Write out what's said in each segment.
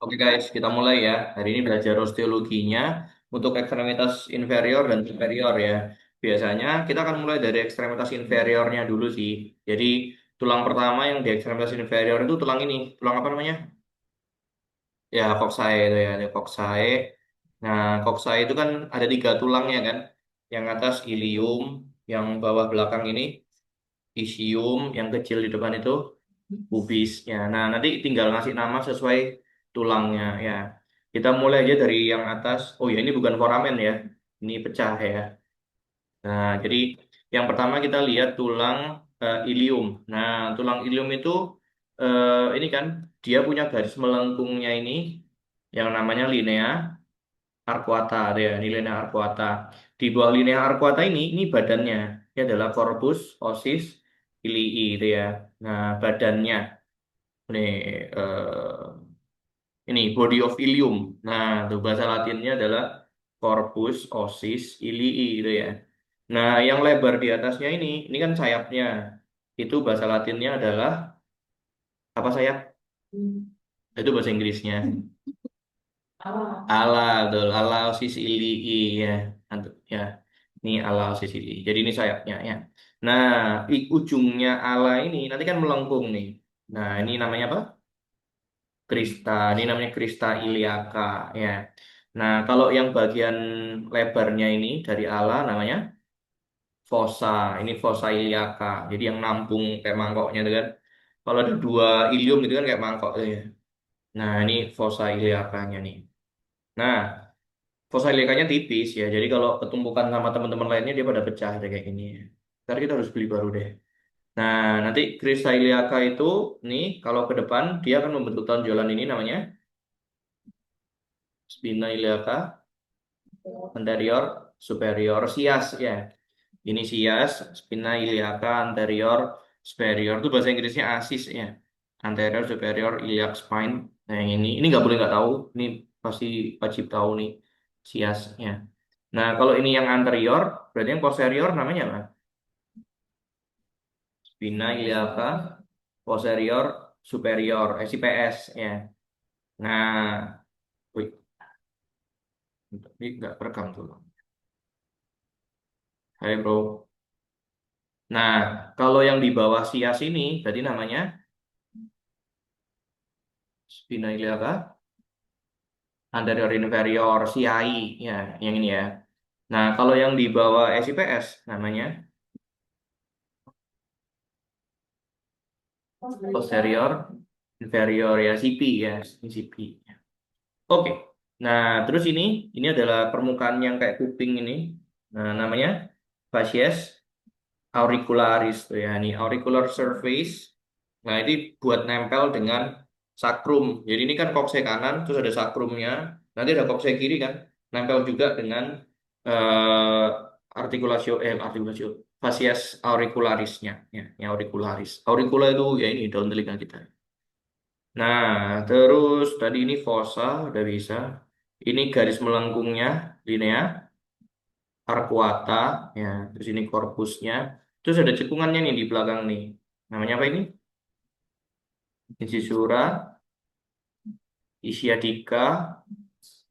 Oke guys, kita mulai ya. Hari ini belajar osteologinya untuk ekstremitas inferior dan superior ya. Biasanya kita akan mulai dari ekstremitas inferiornya dulu sih. Jadi tulang pertama yang di ekstremitas inferior itu tulang ini. Tulang apa namanya? Ya, coccyx itu ya, ada coccyx. Nah, coccyx itu kan ada tiga tulangnya kan. Yang atas ilium, yang bawah belakang ini isium, yang kecil di depan itu pubisnya. Nah, nanti tinggal ngasih nama sesuai tulangnya ya. Kita mulai aja dari yang atas. Oh ya, ini bukan foramen ya. Ini pecah ya. Nah, jadi yang pertama kita lihat tulang ilium. Nah, tulang ilium itu ini kan dia punya garis melengkungnya ini yang namanya linea arcuata ya, ini linea arcuata. Di bawah linea arcuata ini badannya. Ini adalah corpus osis ilii itu ya. Nah, badannya. Nih, ini body of ilium. Nah, itu bahasa Latinnya adalah corpus ossis ilii itu ya. Nah, yang lebar di atasnya ini kan sayapnya. Itu bahasa Latinnya adalah apa sayap? Itu bahasa Inggrisnya. Ala, betul. Ala ossis ilii ya. Ya. Ini ala ossis ilii. Jadi ini sayapnya ya. Nah, ujungnya ala ini nanti kan melengkung nih. Nah, ini namanya apa? Krista, ini namanya Krista iliaca ya. Nah, kalau yang bagian lebarnya ini dari ala namanya fossa. Ini fossa iliaca. Jadi yang nampung kayak mangkoknya itu kan. Kalau ada dua ilium itu kan kayak mangkok tuh ya. Nah, ini fossa iliacanya nih. Nah, fossa iliacanya tipis ya. Jadi kalau ketumpukan sama teman-teman lainnya dia pada pecah deh kayak gini. Ntar kita harus beli baru deh. Nah, nanti Krista iliaca itu nih kalau ke depan dia akan membentuk tonjolan ini namanya spina iliaca anterior superior sias ya. Ini sias, spina iliaca anterior superior itu bahasa Inggrisnya asis ya. Anterior superior iliac spine. Nah, yang ini nggak boleh nggak tahu. Ini pasti wajib tahu nih siasnya. Nah, kalau ini yang anterior, berarti yang posterior namanya apa? Spina iliaca posterior superior, SIPS ya. Nah, wih, ini nggak perekam tuh. Hai bro. Nah, kalau yang di bawah sias ini berarti namanya spina iliaca anterior inferior CI ya, yang ini ya. Nah, kalau yang di bawah SIPS namanya posterior inferior ya, CP ya, ini CP. Oke. Nah, terus ini adalah permukaan yang kayak kuping ini. Nah, namanya facies auricularis tuh ya, ini auricular surface. Nah, ini buat nempel dengan sakrum. Jadi ini kan koksai kanan, terus ada sakrumnya. Nanti ada koksai kiri kan, nempel juga dengan artikulasio facies auricularisnya. Ya, ini auricularis. Auricula itu ya ini daun telinga kita. Nah, terus tadi ini fossa udah bisa. Ini garis melengkungnya, linea arcuata, ya. Terus ini korpusnya. Terus ada cekungannya nih di belakang nih. Namanya apa ini? Incisura ischiadica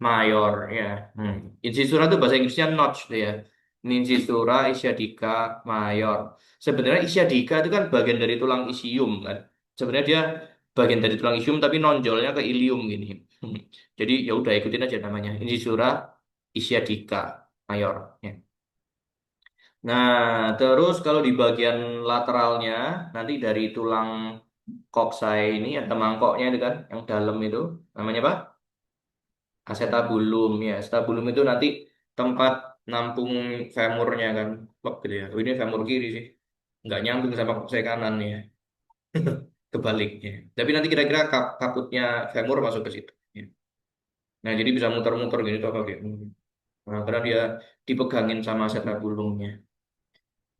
mayor ya. Incisura itu bahasa Inggrisnya notch tuh ya. Ini incisura ischiadica mayor. Sebenarnya ischiadica itu kan bagian dari tulang isium kan. Sebenarnya dia bagian dari tulang isium tapi nonjolnya ke ilium gini. Jadi ya udah ikutin aja namanya. Incisura ischiadica mayor ya. Nah, terus kalau di bagian lateralnya nanti dari tulang koksai ini ada mangkoknya itu kan yang dalam itu namanya apa? Acetabulum ya. Acetabulum itu nanti tempat nampung femurnya kan. Plok gitu ya. Oh, ini femur kiri sih. Nggak nyambung sama koksai kanan ya. Kebaliknya. Tapi nanti kira-kira kaputnya femur masuk ke situ. Ya. Nah, jadi bisa muter-muter gini tuh kayak. Nah, karena dia dipegangin sama acetabulumnya.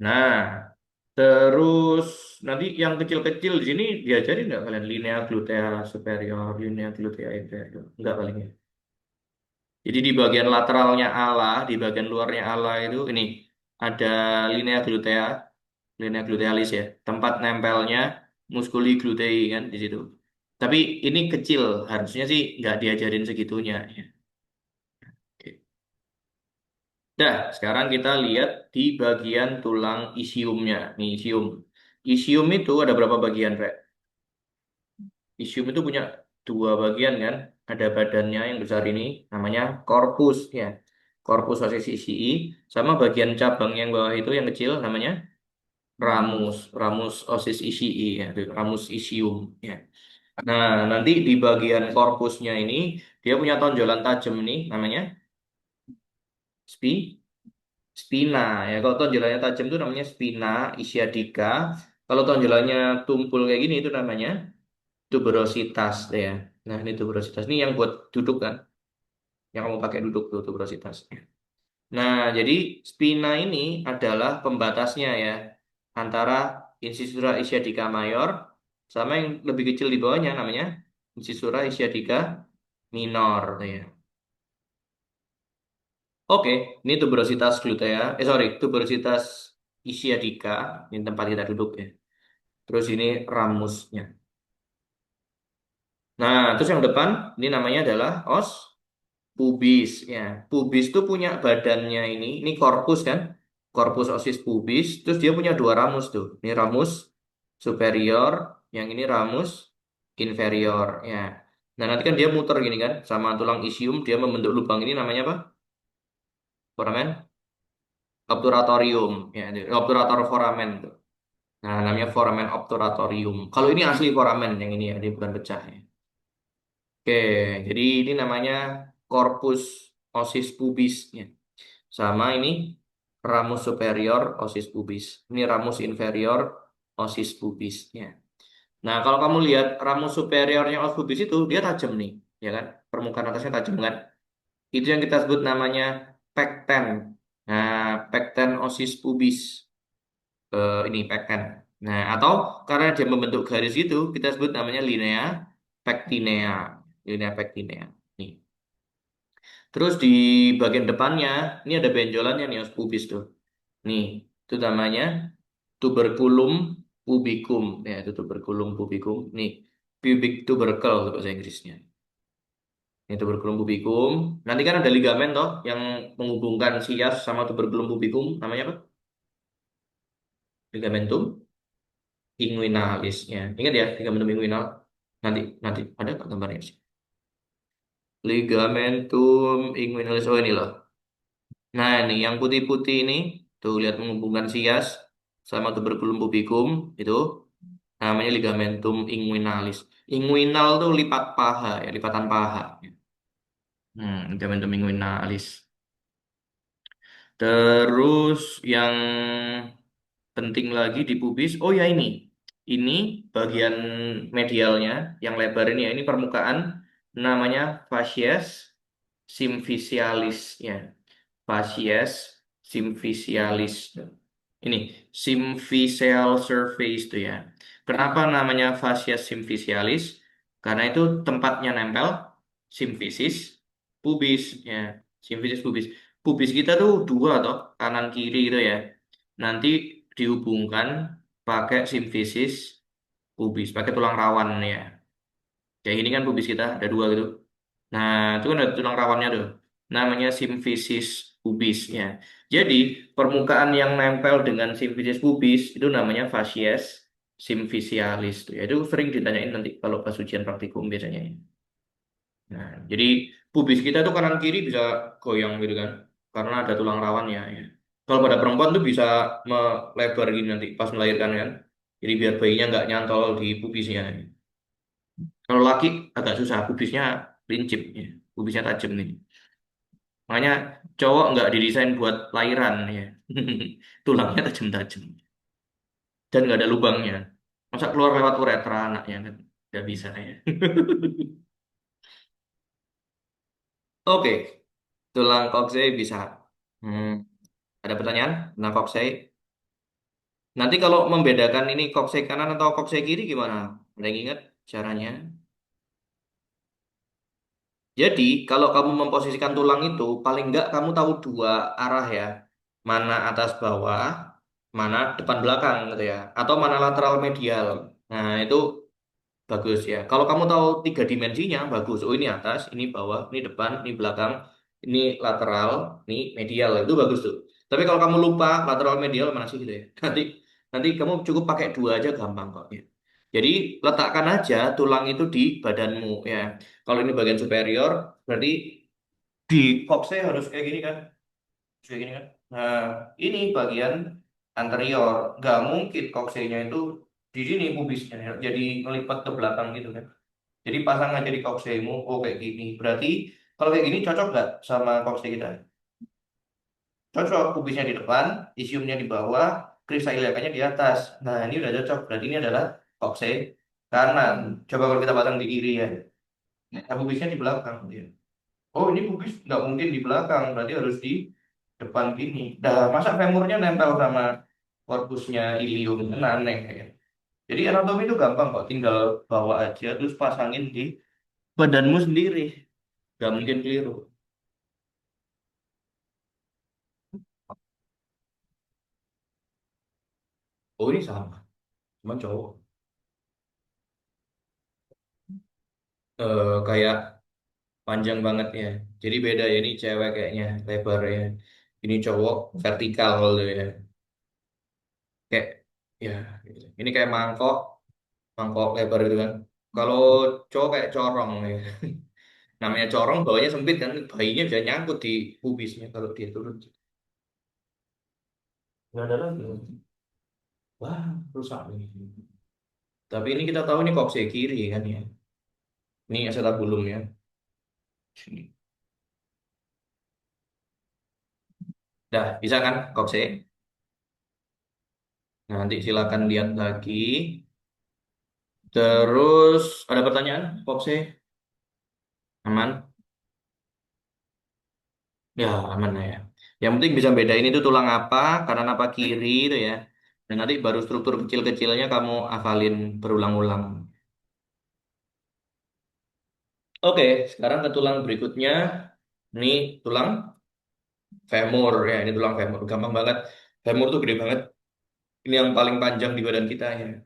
Nah, terus nanti yang kecil-kecil di sini diajarin nggak kalian linea glutea superior, linea glutea inferior? Nggak paling ya. Jadi di bagian lateralnya ala, di bagian luarnya ala itu ini ada linea glutea, linea glutealis ya, tempat nempelnya muskuli glutei kan di situ. Tapi ini kecil, harusnya sih nggak diajarin segitunya. Ya. Oke. Dah, sekarang kita lihat di bagian tulang isiumnya. Nih, isium. Isium itu ada berapa bagian, Rek? Isium itu punya dua bagian kan? Ada badannya yang besar ini, namanya korpus ya. Korpus osis isii, sama bagian cabang yang bawah itu yang kecil namanya ramus. Ramus osis isii ya, itu ramus isium ya. Nah, nanti di bagian korpusnya ini dia punya tonjolan tajam nih namanya spi spina ya. Kalau tonjolannya tajam itu namanya spina ischiadica. Kalau tonjolannya tumpul kayak gini itu namanya tuberositas ya. Nah, ini tuberositas. Ini yang buat duduk kan? Yang kamu pakai duduk tuh tuberositas. Nah, jadi spina ini adalah pembatasnya ya antara incisura ischiadica mayor sama yang lebih kecil di bawahnya namanya incisura ischiadica minor ya. Oke, ini tuberositas glutea. Sorry, tuberositas ischiadica. Ini tempat kita duduk ya. Terus ini ramusnya. Nah, terus yang depan ini namanya adalah os pubis ya. Pubis tuh punya badannya ini korpus kan? Korpus osis pubis. Terus dia punya dua ramus tuh. Ini ramus superior, yang ini ramus inferior ya. Nah, nanti kan dia muter gini kan sama tulang isium dia membentuk lubang ini namanya apa? Foramen obturatorium ya, obturator foramen tuh. Nah, namanya foramen obturatorium. Kalau ini asli foramen yang ini ya, dia bukan pecah ya. Oke, jadi ini namanya corpus osis pubis ya. Sama ini ramus superior osis pubis. Ini ramus inferior osis pubis ya. Nah, kalau kamu lihat ramus superiornya osis pubis itu dia tajam nih, ya kan? Permukaan atasnya tajam kan? Itu yang kita sebut namanya pekten. Nah, pekten osis pubis. Ini pekten. Nah, atau karena dia membentuk garis itu, kita sebut namanya linea pectinea. Linea pectinea. Nih. Terus di bagian depannya, ini ada benjolannya nih, os pubis tuh. Nih, itu namanya tuberculum pubicum. Ya, itu tuberculum pubicum. Nih, pubic tubercle itu bahasa Inggrisnya. Ini tuberculum pubicum. Nanti kan ada ligamen toh yang menghubungkan sias sama tuberculum pubicum. Namanya apa? Ligamentum inguinalis. Ya, ingat ya, ligamentum inguinal. Nanti, nanti ada nggak gambarnya sih? Ligamentum inguinalis. Oh ini loh. Nah, ini yang putih-putih ini, tuh lihat menghubungkan sias sama tuberculum pubicum itu namanya ligamentum inguinalis. Inguinal tuh lipat paha ya, lipatan paha. Ligamentum inguinalis. Terus yang penting lagi di pubis, oh ya ini bagian medialnya yang lebar ini ya, ini permukaan namanya facies symphysicialis ya. Facies symphysicialis. Ini symphysial surface itu ya. Kenapa namanya facies symphysicialis? Karena itu tempatnya nempel symphysis pubis ya. Symphysis pubis. Pubis kita tuh dua toh, kanan kiri gitu ya. Nanti dihubungkan pakai symphysis pubis, pakai tulang rawan ya. Kayak ini kan pubis kita ada dua gitu. Nah, itu kan ada tulang rawannya tuh. Namanya simfisis pubis ya. Jadi, permukaan yang nempel dengan simfisis pubis itu namanya facies simfisialis tuh ya. Itu sering ditanyain nanti kalau pas ujian praktikum biasanya ya. Nah, jadi pubis kita tuh kanan kiri bisa goyang gitu kan. Karena ada tulang rawannya ya. Kalau pada perempuan tuh bisa melebar gini nanti pas melahirkan kan. Jadi biar bayinya nggak nyantol di pubisnya. Kalau laki agak susah, pubisnya lincip ya. Pubisnya tajam nih. Makanya cowok nggak didesain buat lahiran ya. Tulangnya tajam-tajam dan nggak ada lubangnya. Masa keluar lewat uretra anaknya kan? Nggak bisa ya. Oke, tulang koksei bisa. Hmm, ada pertanyaan tentang koksei? Nanti kalau membedakan ini koksei kanan atau koksei kiri gimana? Ada yang ingat caranya? Jadi kalau kamu memposisikan tulang itu paling nggak kamu tahu dua arah ya. Mana atas bawah, mana depan belakang gitu ya. Atau mana lateral medial. Nah, itu Bagus ya. Kalau kamu tahu tiga dimensinya, bagus. Oh ini atas, ini bawah, ini depan, ini belakang, ini lateral, ini medial. Itu bagus tuh. Tapi kalau kamu lupa lateral medial mana sih gitu ya. Nanti nanti kamu cukup pakai dua aja gampang kok ya. Jadi letakkan aja tulang itu di badanmu ya. Kalau ini bagian superior, berarti di coxnya harus kayak gini kan? Kayak gini kan? Nah, ini bagian anterior. Nggak mungkin coxnya itu di sini pubisnya ya. Jadi ngelipat ke belakang gitu kan. Jadi pasang aja di koksemu, oh kayak gini. Berarti kalau kayak gini cocok nggak sama kokse kita? Cocok, kubisnya di depan, isiumnya di bawah, kristal iliakannya di atas. Nah ini udah cocok, berarti ini adalah kokse kanan. Coba kalau kita pasang di kiri ya. Nah kubisnya di belakang. Ya. Oh ini kubis nggak mungkin di belakang, berarti harus di depan gini. Dah masa femurnya nempel sama korpusnya ilium, kan aneh ya. Jadi anatomi itu gampang kok, tinggal bawa aja terus pasangin di badanmu sendiri. Gak mungkin keliru. Oh ini sama, cuman cowok. Kayak panjang banget ya. Jadi beda ya, ini cewek kayaknya lebar ya. Ini cowok vertikal gitu ya. Kayak ya gitu. Ini kayak mangkok, mangkok lebar gitu kan. Kalau cowok kayak corong ya. Namanya corong bawahnya sempit kan, bayinya bisa nyangkut di pubisnya kalau dia turun. Nggak ada lagi. Wah, rusak ini. Tapi ini kita tahu ini kokse kiri kan ya. Ini acetabulum ya. Sini. Dah, bisa kan kokse? Nah, nanti silakan lihat lagi. Terus ada pertanyaan, Popse? Aman? Ya, aman lah ya. Yang penting bisa bedain itu tulang apa, kanan apa kiri itu ya. Dan nanti baru struktur kecil-kecilnya kamu hafalin berulang-ulang. Oke, sekarang ke tulang berikutnya. Ini tulang femur ya, ini tulang femur. Gampang banget. Femur tuh gede banget. Ini yang paling panjang di badan kita ya.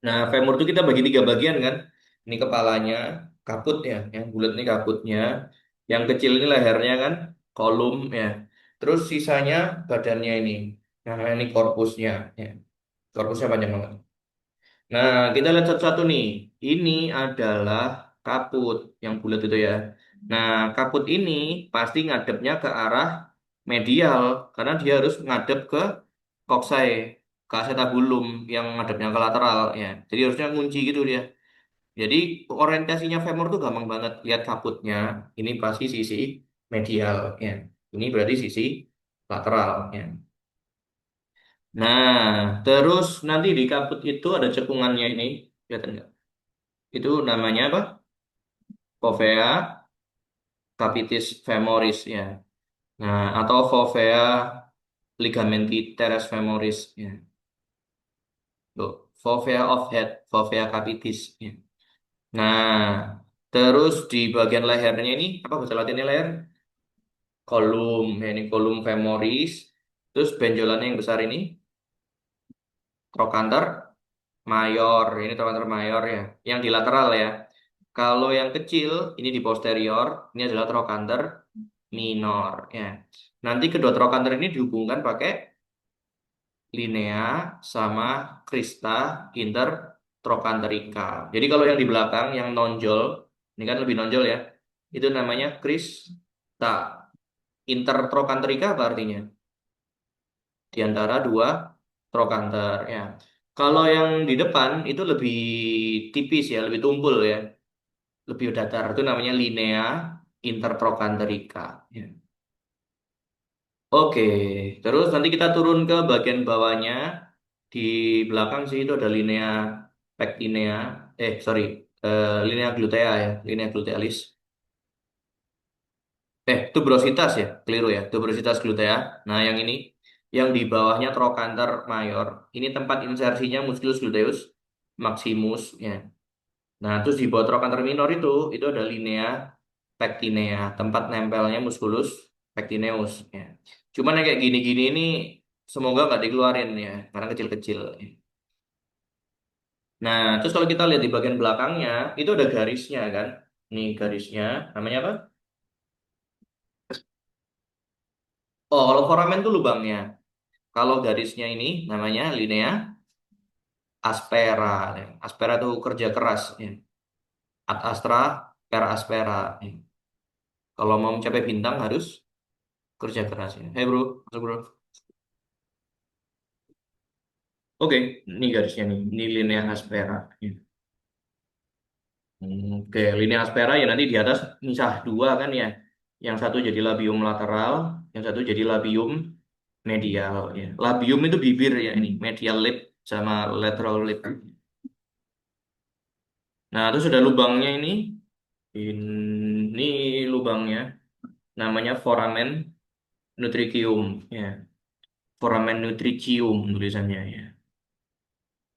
Nah, femur itu kita bagi tiga bagian kan. Ini kepalanya, kaput ya, yang bulat ini kaputnya, yang kecil ini lehernya kan, kolum ya. Terus sisanya badannya ini. Nah, ini korpusnya ya. Korpusnya panjang banget. Nah, kita lihat satu-satu nih. Ini adalah kaput yang bulat itu ya. Nah, kaput ini pasti ngadepnya ke arah medial karena dia harus ngadep ke koksai, ke acetabulum yang ngadepnya ke lateral ya. Jadi harusnya ngunci gitu dia. Jadi orientasinya femur tuh gampang banget. Lihat kaputnya, ini pasti sisi medial ya. Ini berarti sisi lateral ya. Nah, terus nanti di kaput itu ada cekungannya ini, kelihatan nggak? Itu namanya apa? Fovea capitis femoris ya. Nah, atau fovea ligamenti teres femoris ya. Tuh, fovea of head, fovea capitis ya. Nah, terus di bagian lehernya ini apa bahasa Latinnya leher? Kolum, ya ini kolum femoris. Terus benjolannya yang besar ini trochanter mayor, ini trochanter mayor ya. Yang di lateral ya. Kalau yang kecil ini di posterior, ini adalah trochanter minor ya. Nanti kedua trochanter ini dihubungkan pakai linea sama crista intertrochanterica. Jadi kalau yang di belakang yang nonjol, ini kan lebih nonjol ya. Itu namanya crista intertrochanterica apa artinya? Di antara dua trochanter ya. Kalau yang di depan itu lebih tipis ya, lebih tumpul ya, lebih datar. Itu namanya linea intertrochanterica. Ya. Oke, terus nanti kita turun ke bagian bawahnya. Di belakang sih itu ada linea pectinea, sorry, linea glutea ya, linea glutealis. Tuberositas ya, keliru ya, tuberositas glutea. Nah, yang ini, yang di bawahnya trochanter mayor. Ini tempat insersinya musculus gluteus maximus ya. Nah, terus di bawah trochanter minor itu ada linea pectinea, tempat nempelnya musculus pectineus ya. Cuman yang kayak gini-gini ini semoga nggak dikeluarin ya, karena kecil-kecil. Nah, terus kalau kita lihat di bagian belakangnya, itu ada garisnya kan? Nih garisnya, namanya apa? Oh, kalau foramen itu lubangnya. Kalau garisnya ini namanya linea aspera. Ya. Aspera itu kerja keras. Ya. Ad astra, per aspera. Ya. Kalau mau mencapai bintang harus kerja keras. Ya. Hey bro, masuk bro. Oke, ini garisnya nih. Ini linea aspera. Ya. Oke, linea aspera ya nanti di atas misah dua kan ya. Yang satu jadi labium lateral, yang satu jadi labium medial. Ya. Labium itu bibir ya ini, medial lip sama lateral lip. Nah, terus ada lubangnya ini. Ini lubangnya namanya foramen nutricium ya. Foramen nutricium tulisannya ya.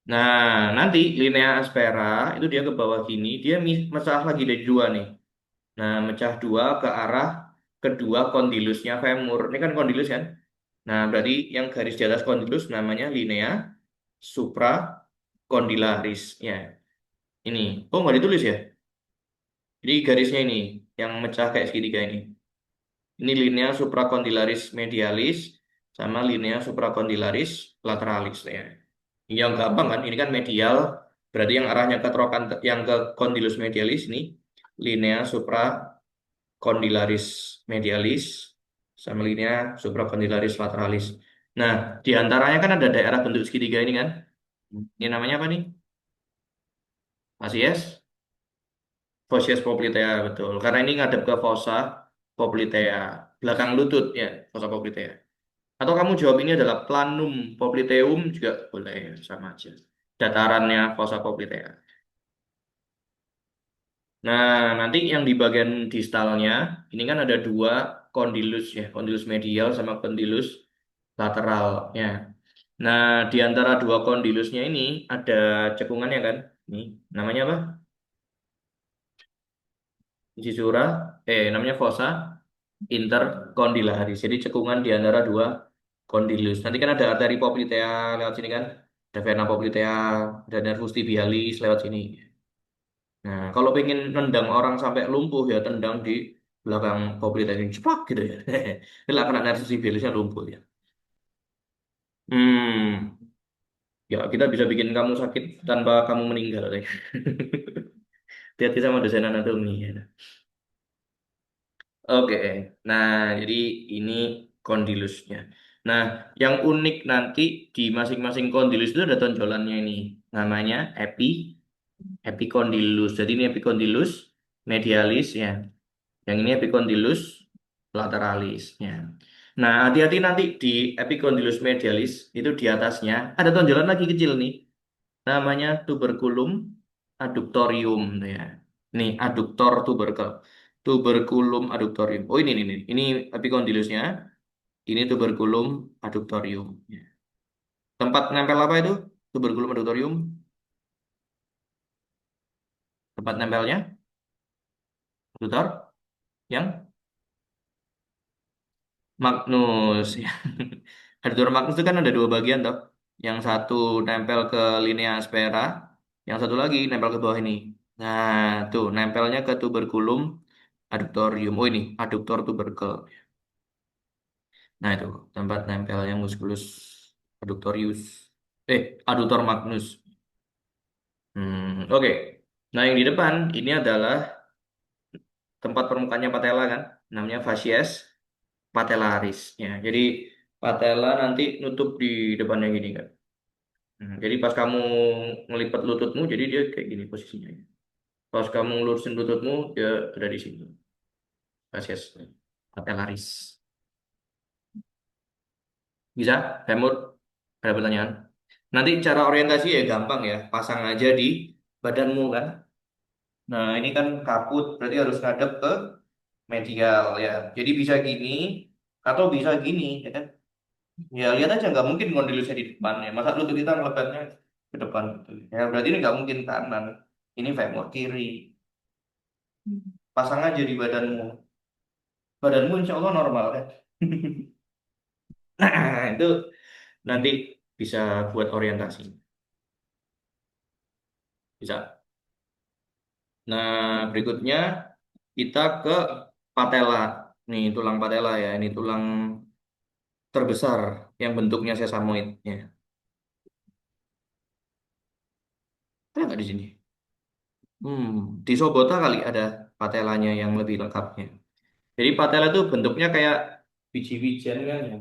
Nah, nanti linea aspera itu dia ke bawah gini, dia mecah lagi dari dua nih. Nah, mecah dua ke arah kedua kondilusnya femur. Ini kan kondilus kan? Nah, berarti yang garis di atas kondilus namanya linea supracondylaris ya. Ini. Oh, nggak ditulis ya? Jadi garisnya ini yang mecah kayak segitiga ini. Ini linea supracondylaris medialis sama linea supracondylaris lateralis ya. Yang gampang kan, ini kan medial, berarti yang arahnya ke trokan yang ke condylus medialis nih, linea supracondylaris medialis sama linea supracondylaris lateralis. Nah, di antaranya kan ada daerah bentuk segitiga ini kan. Ini namanya apa nih? Fasies? Fasies poplitea betul. Karena ini ngadep ke fossa poplitea, belakang lutut ya, fossa poplitea. Atau kamu jawab ini adalah planum popliteum juga boleh sama aja. Datarannya fossa poplitea. Nah, nanti yang di bagian distalnya ini kan ada dua kondilus ya, kondilus medial sama kondilus lateral ya. Nah, di antara dua kondilusnya ini ada cekungannya kan? Nih, namanya apa? Cisura, namanya fossa intercondylaris. Jadi cekungan di antara dua kondilus. Nanti kan ada arteri poplitea lewat sini kan? Ada vena poplitea, ada nervus tibialis lewat sini. Nah, kalau pengen nendang orang sampai lumpuh ya tendang di belakang poplitea ini cepak gitu ya. Kalau kena nervus tibialisnya lumpuh ya. Hmm, ya kita bisa bikin kamu sakit tanpa kamu meninggal ya. Hati-hati sama dosen anatomi ya. Oke, nah jadi ini kondilusnya. Nah, yang unik nanti di masing-masing kondilus itu ada tonjolannya ini. Namanya epikondilus. Jadi ini epikondilus medialis ya. Yang ini epikondilus lateralis ya. Nah, hati-hati nanti di epikondilus medialis itu di atasnya ada tonjolan lagi kecil nih. Namanya tuberculum adductorium ya. Nih, adduktor tuberkel. Tuberculum adductorium. Oh, ini epicondylusnya. Ini tuberculum adductorium. Ya. Tempat nempel apa itu? Tuberculum adductorium. Tempat nempelnya, adductor yang Magnus. Ya. Adductor Magnus itu kan ada dua bagian toh. Yang satu nempel ke linea aspera, yang satu lagi nempel ke bawah ini. Nah, tuh nempelnya ke tuberculum adductorium. Oh ini, adduktor tubercle. Nah itu tempat nempelnya musculus adductorius. Adductor magnus. Oke. Nah yang di depan ini adalah tempat permukaannya patella kan, namanya fascies patellaris. Ya, jadi patella nanti nutup di depannya gini kan. Jadi pas kamu ngelipat lututmu, jadi dia kayak gini posisinya. Pas kamu lurusin lututmu, dia ada di sini. Fascies patellaris. Bisa, Femur? Ada pertanyaan? Nanti cara orientasi ya gampang ya. Pasang aja di badanmu kan. Nah, ini kan kaput, berarti harus ngadep ke medial ya. Jadi bisa gini atau bisa gini ya kan. Ya lihat aja nggak mungkin kondilusnya di depan ya. Masa lutut kita ngelepetnya ke depan gitu. Ya berarti ini nggak mungkin kanan. Ini femur kiri. Pasang aja di badanmu. Badanmu insya Allah normal kan. Nah, itu nanti bisa buat orientasi. Bisa. Nah, berikutnya kita ke patella. Nih, tulang patella ya. Ini tulang terbesar yang bentuknya sesamoid. Ya. Ada nggak di sini? Hmm, di Sobota kali ada patelanya yang lebih lengkapnya. Jadi patella itu bentuknya kayak biji-bijian kan ya.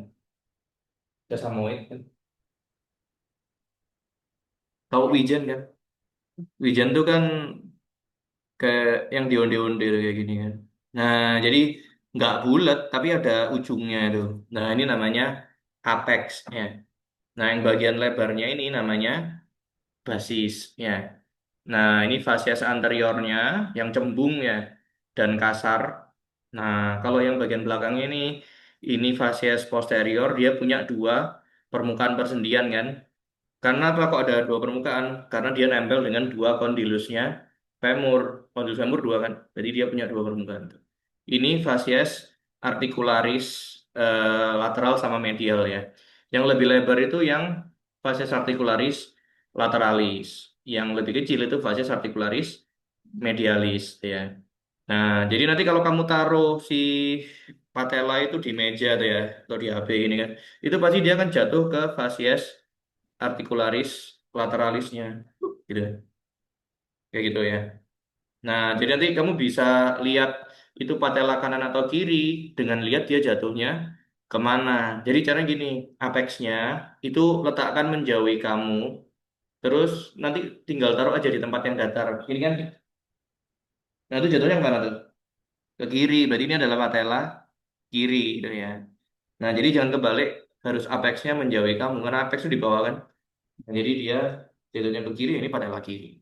Sesamoid kan. Tahu wijen kan? Wijen tuh kan kayak yang dionde-onde tuh kayak gini kan. Nah, jadi nggak bulat tapi ada ujungnya itu. Nah, ini namanya apexnya. Nah, yang bagian lebarnya ini namanya basis ya. Nah, ini fasies anteriornya yang cembung ya dan kasar. Nah, kalau yang bagian belakangnya ini fasies posterior dia punya dua permukaan persendian kan. Karena apa kok ada dua permukaan? Karena dia nempel dengan dua kondilusnya femur. Kondilus femur dua kan. Jadi dia punya dua permukaan tuh. Ini fasies articularis lateral sama medial ya. Yang lebih lebar itu yang fasies articularis lateralis. Yang lebih kecil itu fasies articularis medialis ya. Nah, jadi nanti kalau kamu taruh si patella itu di meja tuh ya, atau di HP ini kan, itu pasti dia akan jatuh ke fasies articularis lateralisnya, gitu, kayak gitu ya. Nah, jadi nanti kamu bisa lihat itu patella kanan atau kiri dengan lihat dia jatuhnya kemana. Jadi cara gini, apexnya itu letakkan menjauhi kamu, terus nanti tinggal taruh aja di tempat yang datar. Ini kan, nah itu jatuhnya kemana tuh? Ke kiri, berarti ini adalah patella kiri, gitu ya. Nah, jadi jangan kebalik, harus apexnya menjauhi kamu, karena apex itu di bawah kan. Nah, jadi dia jatuhnya ke kiri, ini patella kiri.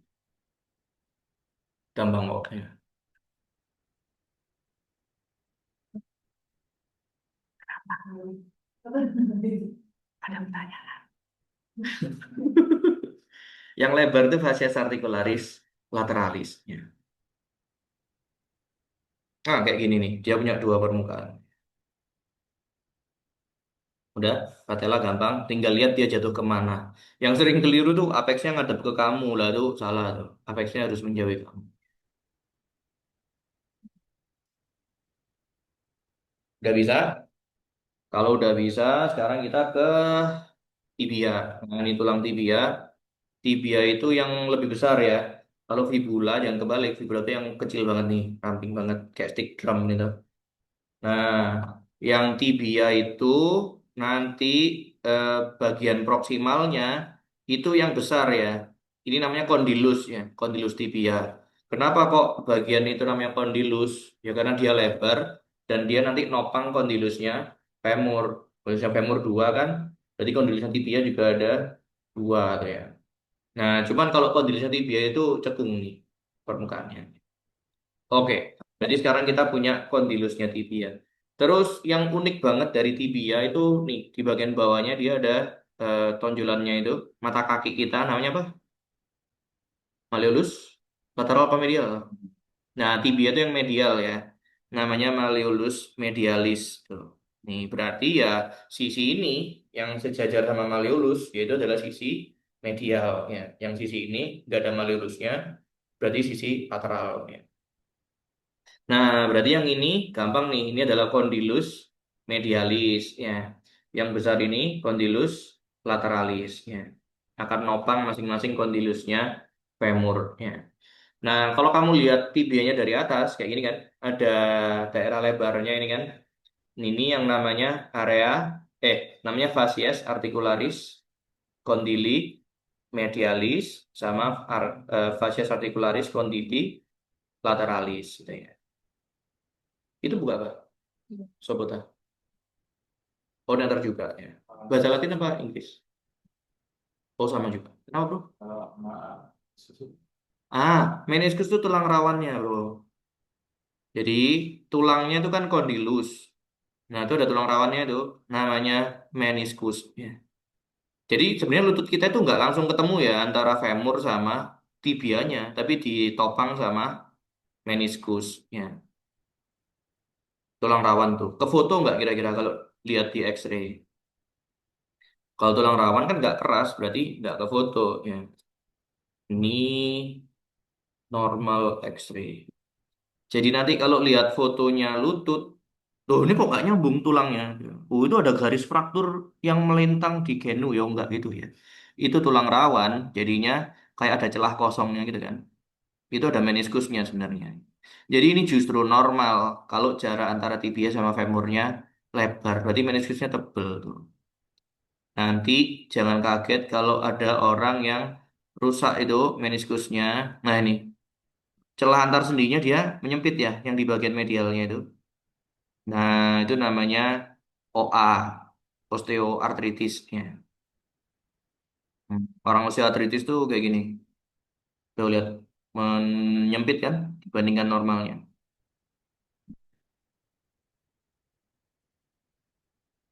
Gampang kok. Ya. Ada pertanyaan. Yang lebar itu fascia articularis lateralis. Ya. Nah, kayak gini nih, dia punya dua permukaan. Udah, patella gampang, tinggal lihat dia jatuh kemana. Yang sering keliru tuh apexnya ngadep ke kamu lah tuh salah tuh. Apexnya harus menjauhi kamu. Udah bisa? Kalau udah bisa, sekarang kita ke tibia. Nah, ini tulang tibia. Tibia itu yang lebih besar ya. Kalau fibula jangan kebalik, fibula itu yang kecil banget nih, ramping banget kayak stick drum gitu. Nah, yang tibia itu nanti eh, bagian proksimalnya itu yang besar ya. Ini namanya kondilus ya, kondilus tibia. Kenapa kok bagian itu namanya kondilus? Ya karena dia lebar dan dia nanti nopang kondilusnya femur. Kondilusnya femur dua kan, berarti kondilusnya tibia juga ada dua tuh ya. Nah, cuman kalau kondilusnya tibia itu cekung nih permukaannya. Oke, jadi sekarang kita punya kondilusnya tibia. Terus yang unik banget dari tibia itu nih di bagian bawahnya dia ada tonjolannya itu mata kaki kita namanya apa? Malleolus lateral apa medial? Nah, tibia itu yang medial ya. Namanya malleolus medialis tuh. Nih berarti ya sisi ini yang sejajar sama malleolus yaitu adalah sisi medial ya. Yang sisi ini nggak ada malleolusnya berarti sisi lateral ya. Nah, berarti yang ini gampang nih. Ini adalah condylus medialis ya. Yang besar ini condylus lateralis ya. Akan nopang masing-masing condylusnya femur ya. Nah, kalau kamu lihat tibianya dari atas kayak gini kan, ada daerah lebarnya ini kan. Ini yang namanya area namanya facies articularis condyli medialis sama facies articularis condyli lateralis gitu ya. Itu bukan apa? Sobota. Oh, netter juga ya. Bahasa Latin apa Inggris? Oh, sama juga. Kenapa, bro? Meniskus itu tulang rawannya, bro. Jadi, tulangnya itu kan kondilus. Nah, itu ada tulang rawannya itu. Namanya meniskus. Ya. Jadi, sebenarnya lutut kita itu nggak langsung ketemu ya antara femur sama tibianya. Tapi ditopang sama meniskus. Ya. Tulang rawan tuh. Ke foto nggak kira-kira kalau lihat di X-ray? Kalau tulang rawan kan nggak keras, berarti nggak ke foto. Ya. Ini Normal X-ray. Jadi nanti kalau lihat fotonya lutut, loh ini kok nggak nyambung tulangnya? Oh itu ada garis fraktur yang melintang di genu ya enggak gitu ya. Itu tulang rawan, jadinya kayak ada celah kosongnya gitu kan. Itu ada meniskusnya sebenarnya. Jadi ini justru normal kalau jarak antara tibia sama femurnya lebar, berarti meniskusnya tebel tuh. Nanti jangan kaget kalau ada orang yang rusak itu meniskusnya. Nah ini celah antar sendinya dia menyempit ya, yang di bagian medialnya itu. Nah, itu namanya OA, osteoartritisnya. Orang osteoartritis tuh kayak gini. Tuh lihat, menyempit kan dibandingkan normalnya.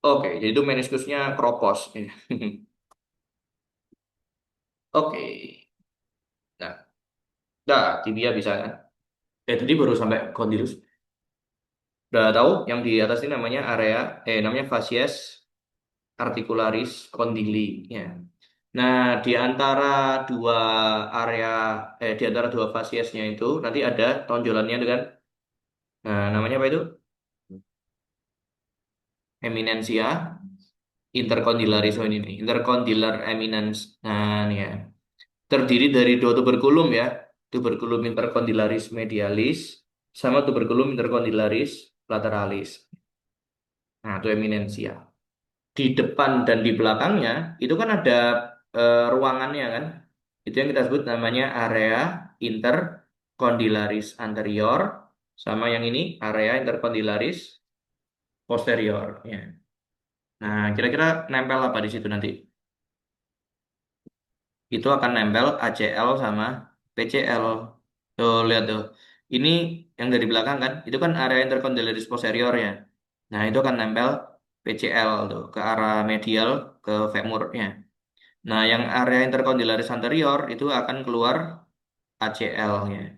Oke, jadi itu meniskusnya kropos. Oke, nah, tibia bisa kan? Tadi baru sampai kondilus. Udah tahu yang di atas ini namanya area, namanya facies articularis condili. Ya. Nah, di antara dua area, di antara dua fasiesnya itu nanti ada tonjolannya itu kan. Nah, namanya apa itu? Eminensia intercondylaris. Oh ini nih, intercondylar eminence. Nah, ini ya. Terdiri dari dua tuberkulum ya. Tuberculum intercondylaris medialis sama tuberculum intercondylaris lateralis. Nah, itu eminensia. Di depan dan di belakangnya itu kan ada ruangannya kan. Itu yang kita sebut namanya area intercondylaris anterior sama yang ini area intercondylaris posterior ya. Nah, kira-kira nempel apa di situ nanti? Itu akan nempel ACL sama PCL. Tuh, lihat tuh. Ini yang dari belakang kan, itu kan area intercondylaris posterior ya. Nah, itu akan nempel PCL tuh ke arah medial ke femurnya. Nah, yang area intercondylaris anterior itu akan keluar ACL-nya.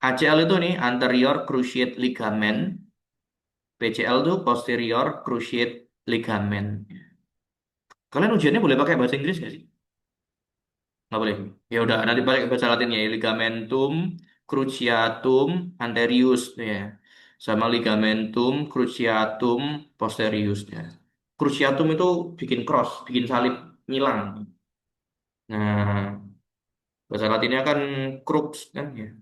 ACL itu nih anterior cruciate ligament, PCL itu posterior cruciate ligament. Kalian ujiannya boleh pakai bahasa Inggris nggak sih? Nggak boleh. Ya udah, nanti balik ke bahasa Latinnya ya. Ligamentum cruciatum anterius ya. Sama ligamentum cruciatum posterius ya. Cruciatum itu bikin cross, bikin salib, ngilang. Nah, bahasa Latinnya kan crux kan ya.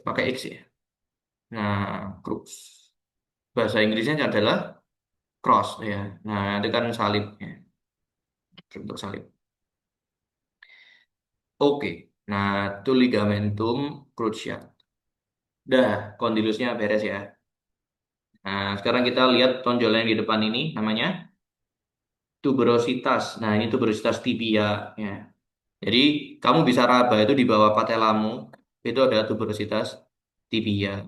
Pakai X ya. Nah, crux. Bahasa Inggrisnya adalah cross ya. Nah, itu kan salib ya. Bentuk salib. Oke. Nah, itu ligamentum cruciate. Dah, kondilusnya beres ya. Nah, sekarang kita lihat tonjolan yang di depan ini namanya tuberositas. Nah, ini tuberositas tibia ya. Jadi, kamu bisa raba itu di bawah patelamu, itu ada tuberositas tibia.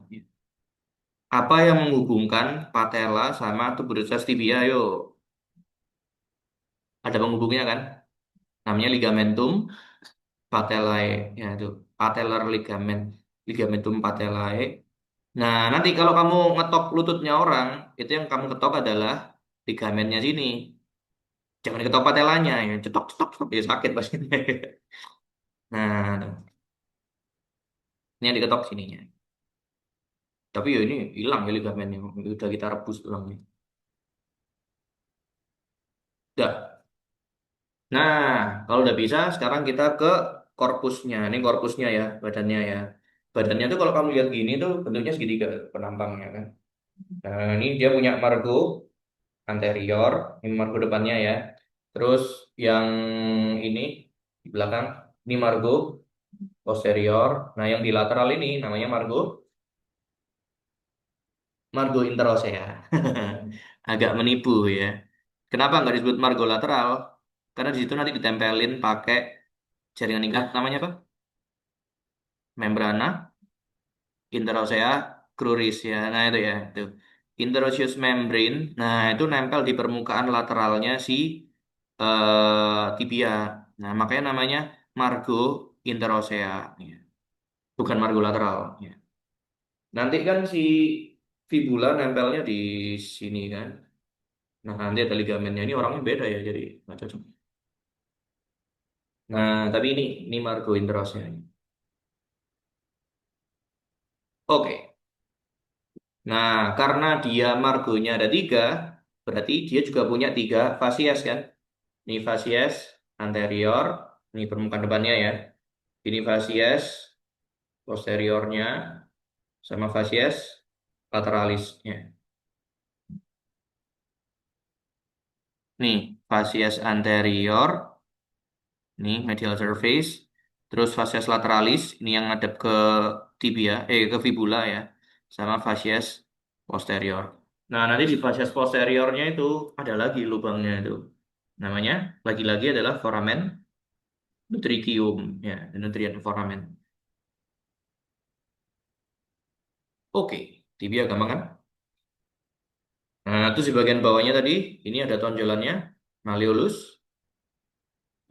Apa yang menghubungkan patella sama tuberositas tibia? Yuk, ada penghubungnya kan? Namanya ligamentum patellae. Ya, itu patellar ligament, ligamentum patellae. Nah, nanti kalau kamu ngetok lututnya orang, itu yang kamu ketok adalah ligamennya sini. Jangan diketok patelanya ya, cetok cetok cetok ya sakit pasti. Nah, ini yang diketok sininya. Tapi ya ini hilang ya ligamennya, udah kita rebus tulangnya. Udah. Nah, kalau udah bisa, sekarang kita ke korpusnya. Ini korpusnya ya, badannya ya. Badannya tuh kalau kamu lihat gini tuh bentuknya segitiga penampangnya kan. Nah, ini dia punya margo anterior, ini margo depannya ya. Terus yang ini di belakang, ini margo posterior. Nah, yang di lateral ini namanya margo margo interosea. Agak menipu ya. Kenapa nggak disebut margo lateral? Karena di situ nanti ditempelin pakai jaringan ingkat namanya apa? Membrana interosea cruris ya. Nah, itu ya, itu. Interosseous membrane. Nah, itu nempel di permukaan lateralnya si tibia. Nah, makanya namanya margo interosea ya. Bukan margo lateral ya. Nanti kan si fibula nempelnya di sini kan. Nah, nanti ada ligamennya. Ini orangnya beda ya, jadi nggak cocok. Nah, tapi ini margo interosnya. Oke. Nah, karena dia margonya ada tiga, berarti dia juga punya tiga fasies kan? Ini fasies anterior, ini permukaan depannya ya. Ini fasies posteriornya, sama fasies lateralisnya. Nih, fasies anterior, nih medial surface, terus fasies lateralis, ini yang ngadep ke tibia, ke fibula ya, sama fasies posterior. Nah, nanti di fasies posteriornya itu ada lagi lubangnya itu. Namanya lagi-lagi adalah foramen nutricium ya, nutrient foramen. Oke, tibia gampang kan? Nah, terus di bagian bawahnya tadi ini ada tonjolannya, malleolus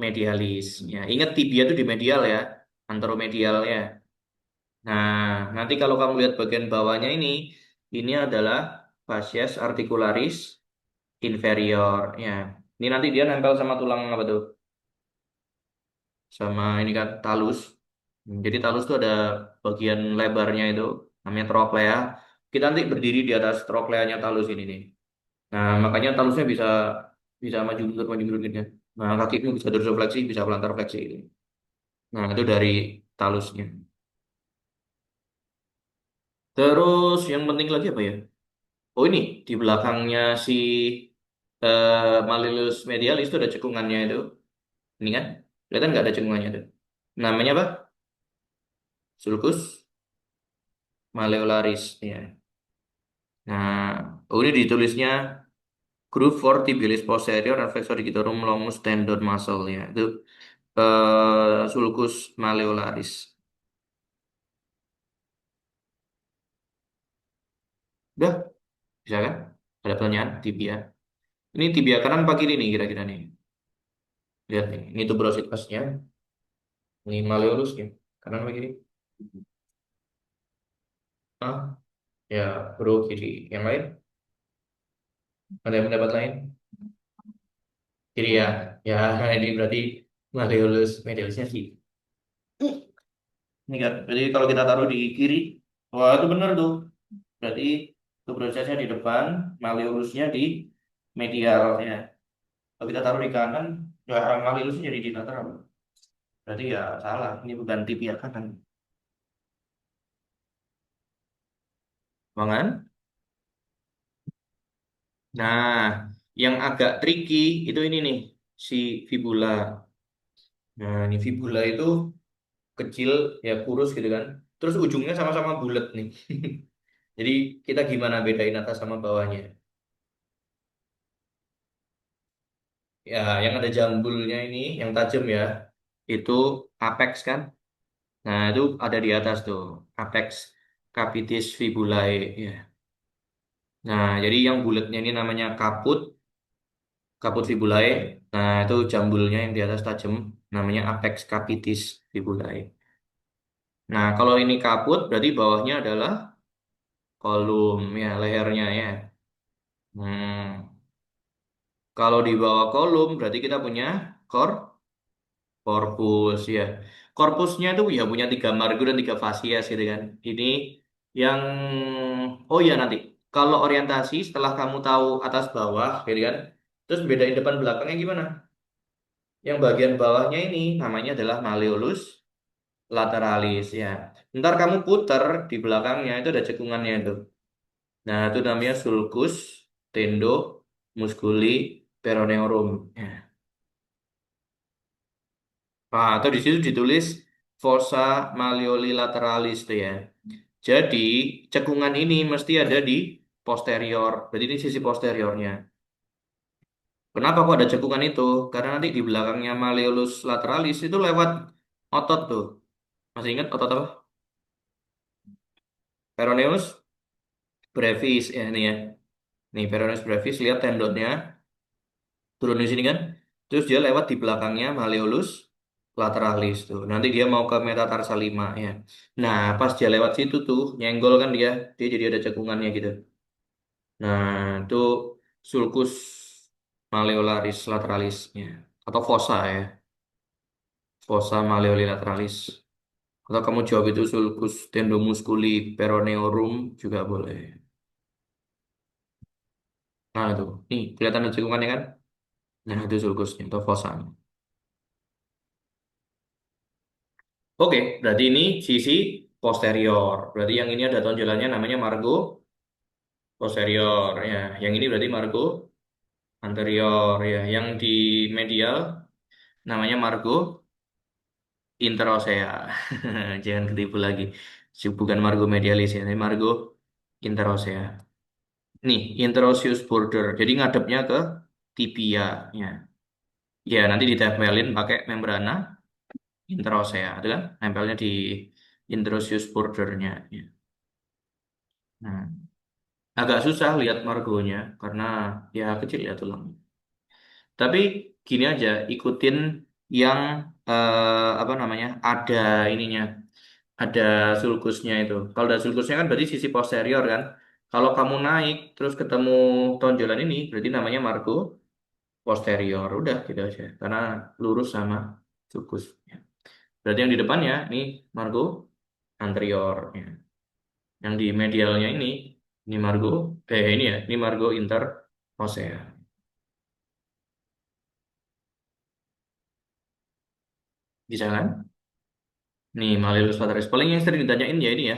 medialis. Ya, ingat tibia itu di medial ya, anteromedialnya. Nah, nanti kalau kamu lihat bagian bawahnya ini adalah fascies articularis inferior. Ya, ini nanti dia nempel sama tulang apa tuh? Sama ini kan talus. Jadi talus itu ada bagian lebarnya itu, namanya troklea. Kita nanti berdiri di atas trokleanya talus ini nih. Nah, makanya talusnya bisa bisa maju mundur gitu ya. Nah, kakimu bisa dorsifleksi, bisa plantar fleksi gitu. Nah, itu dari talusnya. Terus yang penting lagi apa ya? Oh ini di belakangnya si Malleolus medialis itu ada cekungannya itu. Ini kan? Kelihatan nggak ada cekungannya itu? Namanya apa? Sulcus malleolaris. Ya. Nah, oh ini ditulisnya groove for tibialis posterior and flexor digitorum longus tendon muscle ya. Itu sulcus malleolaris. Udah, bisa kan? Ada pertanyaan tibia. Ini tibia kanan apa kiri nih kira-kira nih? Lihat nih, ini tuberositasnya. Ini malleolus ya. Kanan apa kiri? Ah, ya, bro kiri. Yang lain? Ada yang pendapat lain? Kiri ya. Ya, ini berarti malleolus medialisnya sih. Ini kan, berarti kalau kita taruh di kiri, wah itu benar tuh. Berarti tuberosisnya di depan, malleolusnya di medialnya. Kalau kita taruh di kanan, ya malleolusnya jadi di lateral. Berarti ya salah, ini bukan tibia kanan. Bangan. Nah, yang agak tricky itu ini nih, si fibula. Nah, ini fibula itu kecil, ya kurus gitu kan. Terus ujungnya sama-sama bulat nih. Jadi kita gimana bedain atas sama bawahnya? Ya, yang ada jambulnya ini, yang tajam ya, itu apex kan? Nah, itu ada di atas tuh, apex capitis fibulae. Ya. Nah, jadi yang bulatnya ini namanya kaput, kaput fibulae. Nah, itu jambulnya yang di atas tajam, namanya apex capitis fibulae. Nah, kalau ini kaput, berarti bawahnya adalah kolum, ya, lehernya ya. Hmm. Kalau di bawah kolum, berarti kita punya kor korpus ya. Korpusnya itu ya punya tiga margo dan tiga fasies gitu kan. Ini yang oh ya nanti kalau orientasi setelah kamu tahu atas bawah gitu kan. Terus bedain depan belakangnya gimana? Yang bagian bawahnya ini namanya adalah malleolus lateralis ya. Ntar kamu puter di belakangnya itu ada cekungannya itu. Nah, itu namanya sulcus tendo musculi peroneorum. Ya. Nah, atau di situ ditulis fossa malleoli lateralis tuh ya. Jadi cekungan ini mesti ada di posterior. Berarti ini sisi posteriornya. Kenapa kok ada cekungan itu? Karena nanti di belakangnya malleolus lateralis itu lewat otot tuh. Masih ingat otot apa? Peroneus brevis ya ini ya. Nih peroneus brevis lihat tendonnya turun di sini kan. Terus dia lewat di belakangnya malleolus lateralis tuh. Nanti dia mau ke metatarsal 5 ya. Nah, pas dia lewat situ tuh nyenggol kan dia jadi ada cekungannya gitu. Nah, itu sulcus malleolaris lateralisnya atau fossa ya. Fossa malleoli lateralis. Kalau kamu jawab itu sulcus tendomusculi peroneorum juga boleh. Nah itu, nih kelihatan ada cekungannya kan? Nah itu sulcusnya atau fosanya. Oke, berarti ini sisi posterior. Berarti yang ini ada tonjolannya namanya margo posterior ya. Yang ini berarti margo anterior ya. Yang di medial namanya margo interosea. Jangan ketipu lagi. Bukan margo medialis ya, ini margo interosea. Nih, interosseous border. Jadi ngadepnya ke tibia ya. Ya, nanti ditempelin pakai membrana interosea, itu kan? Nempelnya di interosseous bordernya. Ya. Nah, agak susah lihat margonya karena ya kecil ya tulang. Tapi gini aja, ikutin yang apa namanya? Ada ininya, ada sulcusnya itu. Kalau ada sulcusnya kan berarti sisi posterior kan. Kalau kamu naik terus ketemu tonjolan ini berarti namanya margo posterior. Udah gitu aja. Karena lurus sama sulcus. Ya. Berarti yang di depannya ini margo anterior. Ya. Yang di medialnya ini margo ini ya, ini margo interosea. Bisa kan? Nih, malleolus lateralis. Paling yang sering ditanyain ya ini ya,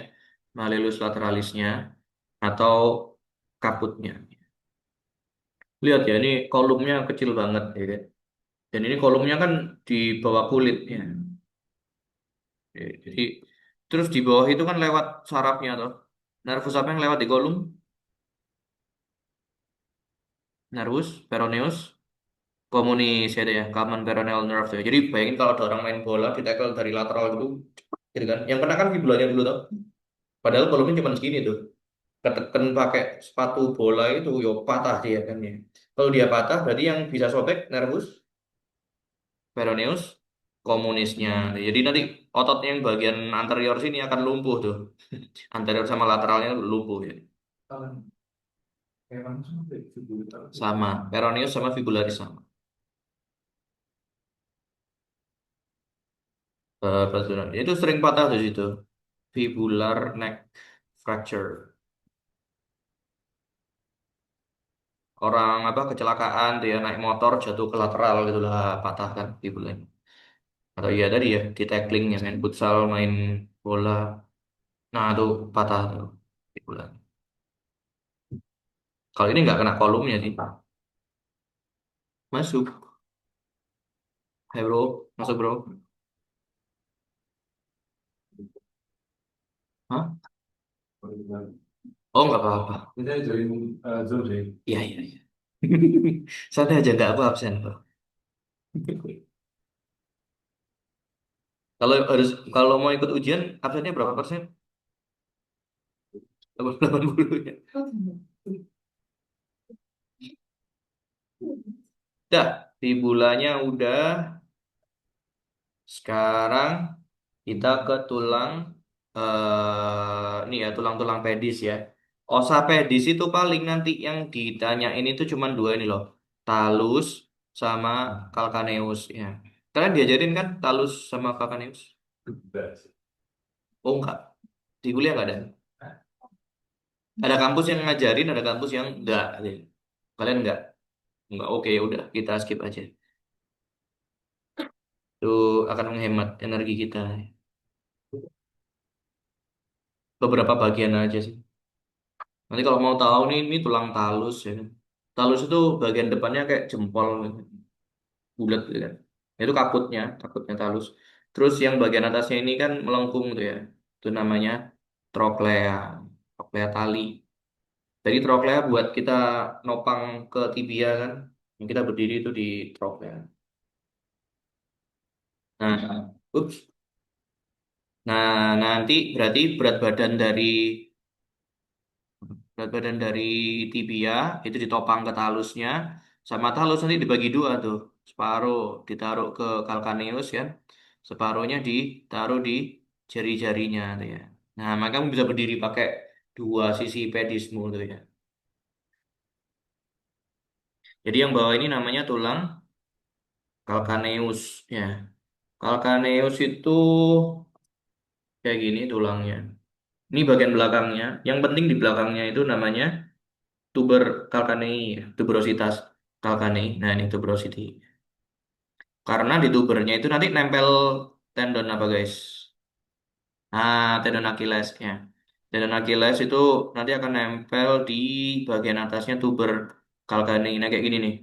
malleolus lateralisnya atau kaputnya. Lihat ya, ini kolumnya kecil banget ya kan. Dan ini kolumnya kan di bawah kulit ya. Jadi terus di bawah itu kan lewat sarafnya tuh. Nervus apa yang lewat di kolum? Nervus peroneus communis ya deh ya, common peroneal nerve ya. Jadi bayangin kalau ada orang main bola di tackle dari lateral gitu kan. Yang kena kan fibulanya dulu tuh. Padahal kolumnya cuma segini tuh. Keteken pakai sepatu bola itu yo patah dia kan ya. Kalau dia patah berarti yang bisa sobek nervus peroneus komunisnya. Jadi nanti otot yang bagian anterior sini akan lumpuh tuh. Anterior sama lateralnya lumpuh ya. Sama, peroneus sama fibularis sama. Itu sering patah di situ. Fibular neck fracture. Orang apa kecelakaan dia naik motor jatuh ke lateral gitu lah patah kan fibulanya. Atau iya tadi ya di tackling ya main futsal main bola. Nah itu patah tuh fibulanya. Kalau ini nggak kena kolumnya sih. Masuk. Hai bro, masuk bro. Hah? Oh nggak apa-apa. Iya iya iya. Santai aja nggak apa absen bro. Kalau harus kalau mau ikut ujian absennya berapa persen? 80 ya. Dah, fibulanya udah. Sekarang kita ke tulang ini ya tulang-tulang pedis ya. Osa pedis itu paling nanti yang ditanyain itu cuma dua ini loh. Talus sama calcaneus ya. Kalian diajarin kan talus sama calcaneus? Oh enggak. Di kuliah enggak ada. Ada kampus yang ngajarin, ada kampus yang enggak. Kalian enggak? Enggak. Oke, ya udah kita skip aja. Itu akan menghemat energi kita. Beberapa bagian aja sih. Nanti kalau mau tahu nih, ini tulang talus ya kan. Talus itu bagian depannya kayak jempol gitu, bulat gitu kan. Itu kaputnya talus. Terus yang bagian atasnya ini kan melengkung tuh ya. Itu namanya troklea, troklea tali. Jadi troklea buat kita nopang ke tibia kan. Yang kita berdiri itu di troklea. Nah, ups. Nah, nanti berarti berat badan dari tibia itu ditopang ke talusnya, sama talus nanti dibagi dua tuh, separuh ditaruh ke calcaneus ya, separuhnya ditaruh di jari-jarinya tuh ya. Nah maka kamu bisa berdiri pakai dua sisi pedismu tuh ya. Jadi yang bawah ini namanya tulang calcaneus ya. Calcaneus itu kayak gini tulangnya. Ini bagian belakangnya. Yang penting di belakangnya itu namanya tuber calcanei, ya, tuberositas calcanei. Nah, ini tuberosity. Karena di tubernya itu nanti nempel tendon apa guys? Nah, tendon Achilles ya. Tendon Achilles itu nanti akan nempel di bagian atasnya tuber calcanei. Nah, kayak gini nih.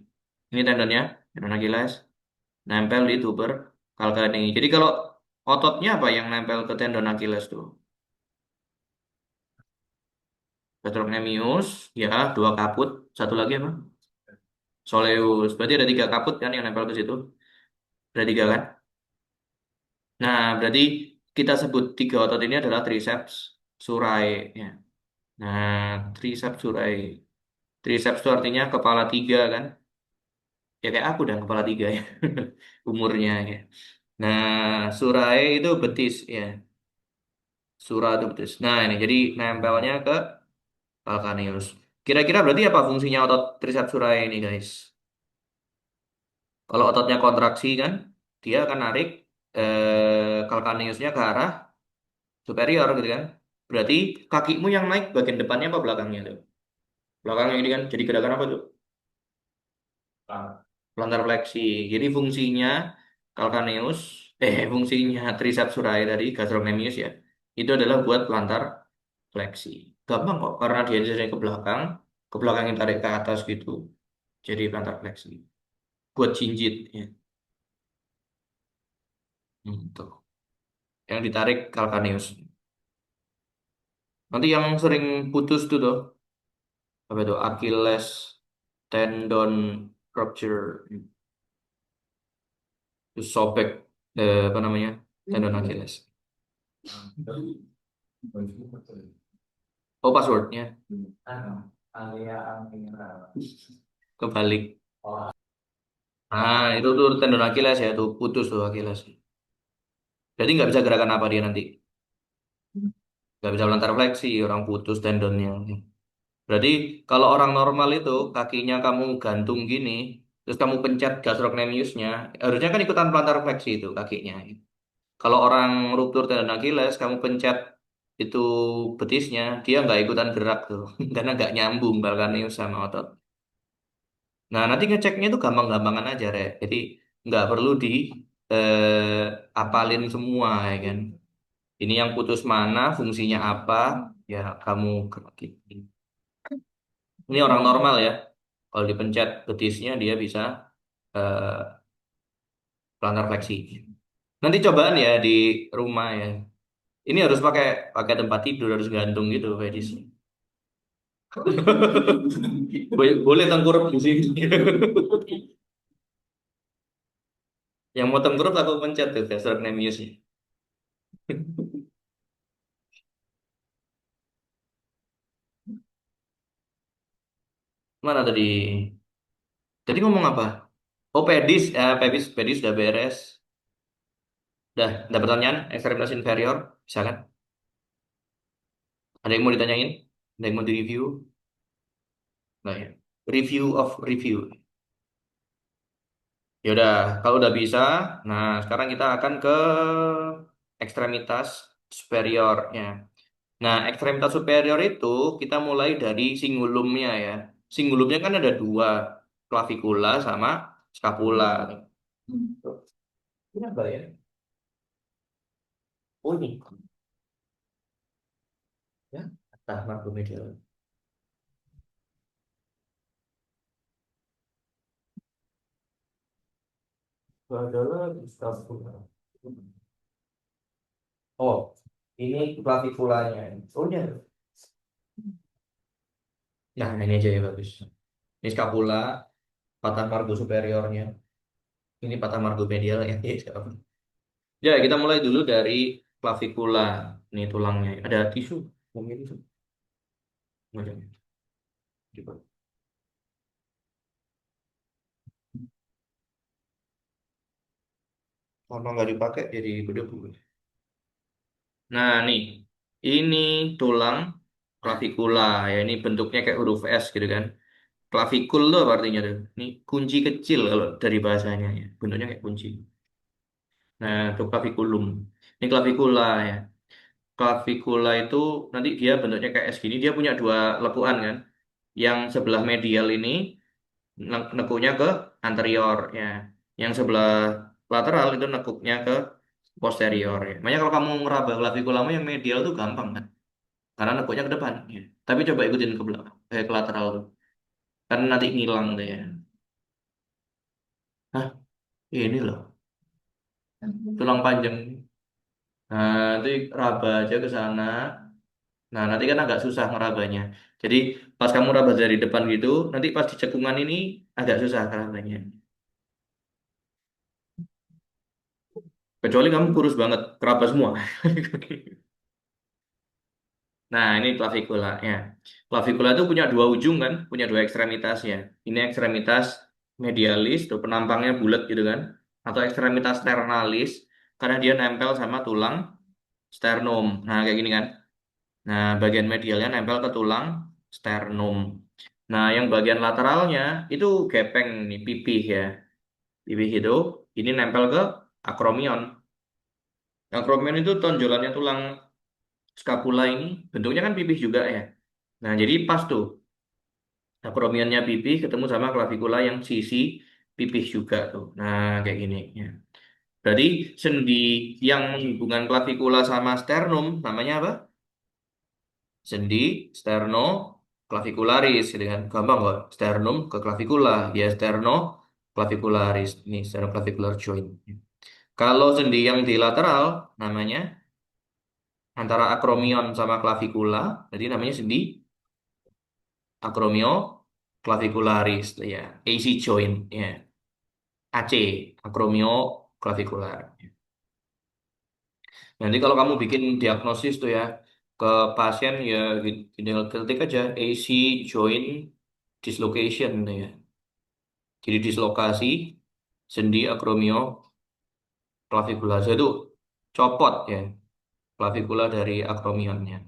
Ini tendonnya, tendon Achilles, nempel di tuber calcanei. Jadi kalau ototnya apa yang nempel ke tendon Achilles tuh? Gastrocnemius, ya, dua kaput. Satu lagi apa? Soleus. Berarti ada tiga kaput kan yang nempel ke situ. Ada tiga kan? Nah, berarti kita sebut tiga otot ini adalah triceps surae. Ya. Nah, triceps surae. Triceps itu artinya kepala tiga kan? Ya kayak aku dan kepala tiga ya. Umurnya ya. Nah, surae itu betis ya. Sura itu betis. Nah, ini jadi nempelnya ke calcaneus. Kira-kira berarti apa fungsinya otot triceps surae ini, guys? Kalau ototnya kontraksi kan, dia akan narik calcaneusnya ke arah superior gitu kan. Berarti kakimu yang naik bagian depannya apa belakangnya tuh? Belakangnya ini kan jadi gerakan apa tuh? Plantar fleksi. Jadi fungsinya calcaneus, fungsinya triceps surae tadi, gastrocnemius ya, itu adalah buat plantar fleksi. Gampang kok, karena dia dari ke belakang yang tarik ke atas gitu. Jadi plantar fleksi. Buat jinjit ya. Tuh. Yang ditarik calcaneus. Nanti yang sering putus tuh, apa itu? Achilles tendon rupture. Terus sobek apa namanya? Tendon Achilles. Oh, passwordnya kebalik. Itu tuh tendon Achilles ya, tuh putus tuh Achilles. Jadi nggak bisa gerakan apa dia nanti. Nggak bisa lantar fleksi, orang putus tendonnya. Berarti kalau orang normal itu kakinya kamu gantung gini, terus kamu pencet gastrocnemiusnya, harusnya kan ikutan plantar fleksi itu kakinya. Kalau orang ruptur tendon Achilles, kamu pencet itu betisnya, dia nggak ikutan gerak tuh, karena nggak nyambung calcaneus sama otot. Nah, nanti ngeceknya itu gampang-gampangan aja, Rek. Jadi nggak perlu di apalin semua, ya kan. Ini yang putus mana, fungsinya apa, ya kamu gerakin. Ini orang normal ya. Kalau dipencet betisnya, dia bisa eh, plantar fleksi. Nanti cobaan ya di rumah ya. Ini harus pakai pakai tempat tidur, harus gantung gitu, Fedis. Boleh tengkurap di sini. Yang mau tengkurap aku pencet tuh, gastrocnemiusnya. Mana tadi? Tadi ngomong apa? Oh, pedis, pedis, pedis udah beres. Udah, ada pertanyaan? Ekstremitas inferior, bisa kan? Ada yang mau ditanyain? Ada yang mau direview? Nah, ya. Review of review. Ya udah, kalau udah bisa, nah sekarang kita akan ke ekstremitas superiornya. Nah, ekstremitas superior itu kita mulai dari singulumnya ya. Singulumnya kan ada dua, clavicula sama scapula. Tuh. Ini apa ya? Oh ini, ya. Nah, macromedial. Itu adalah scapula. Oh, ini claviculanya. Oh, ini ada. Nah, ini aja ya bagus. Ini scapula, patah margo superiornya. Ini patah margo medial ya. Iya, scapula. Ya, kita mulai dulu dari clavicular. Ini tulangnya. Ada tisu. Mungkin tisu. Macam. Coba. Kalau nggak dipakai jadi berdebu. Nah, nih. Ini tulang clavicula. Ya, ini bentuknya kayak huruf S gitu kan. Clavikul tuh apa artinya tuh? Ini kunci kecil kalau dari bahasanya ya. Bentuknya kayak kunci. Nah, itu claviculum. Ini clavicula ya. Clavicula itu nanti dia bentuknya kayak S gini, dia punya dua lekukan kan. Yang sebelah medial ini nekuknya ke anterior ya. Yang sebelah lateral itu nekuknya ke posterior ya. Makanya kalau kamu ngeraba claviculamu yang medial tuh gampang kan. Karena nekuknya ke depan ya. Tapi coba ikutin ke belakang, ke lateral tuh. Kan nanti ngilang deh ya. Hah, ini loh, tulang panjang. Nah, nanti raba aja ke sana. Nah, nanti kan agak susah ngerabanya. Jadi, pas kamu raba dari depan gitu, nanti pas di cekungan ini agak susah ngerabanya. Kecuali kamu kurus banget, keraba semua. Nah, ini clavicula ya. Clavicula itu punya dua ujung kan, punya dua ekstremitas ya. Ini ekstremitas medialis, tuh penampangnya bulat gitu kan. Atau ekstremitas sternalis, karena dia nempel sama tulang sternum. Nah, kayak gini kan. Nah, bagian medialnya nempel ke tulang sternum. Nah, yang bagian lateralnya itu gepeng nih, pipih ya. Pipih itu ini nempel ke akromion. Akromion itu tonjolannya tulang scapula ini bentuknya kan pipih juga ya. Nah, jadi pas tuh akromionnya pipih ketemu sama clavicula yang sisi pipih juga tuh. Nah, kayak gini ya. Berarti sendi yang menghubungkan clavicula sama sternum namanya apa? Sendi sternoclavicularis gitu kan. Gampang kok. Sternum ke clavicula, ya sternoclavicularis. Ini sternoclavicular joint. Kalau sendi yang di lateral namanya antara akromion sama clavicula, jadi namanya sendi acromioclavicularis ya. AC joint ya. AC, acromioclavicular. Nanti kalau kamu bikin diagnosis tuh ya ke pasien ya tinggal ketik aja AC joint dislocation ya. Jadi dislokasi sendi acromioclavicular. So, itu copot ya clavicula dari akromionnya.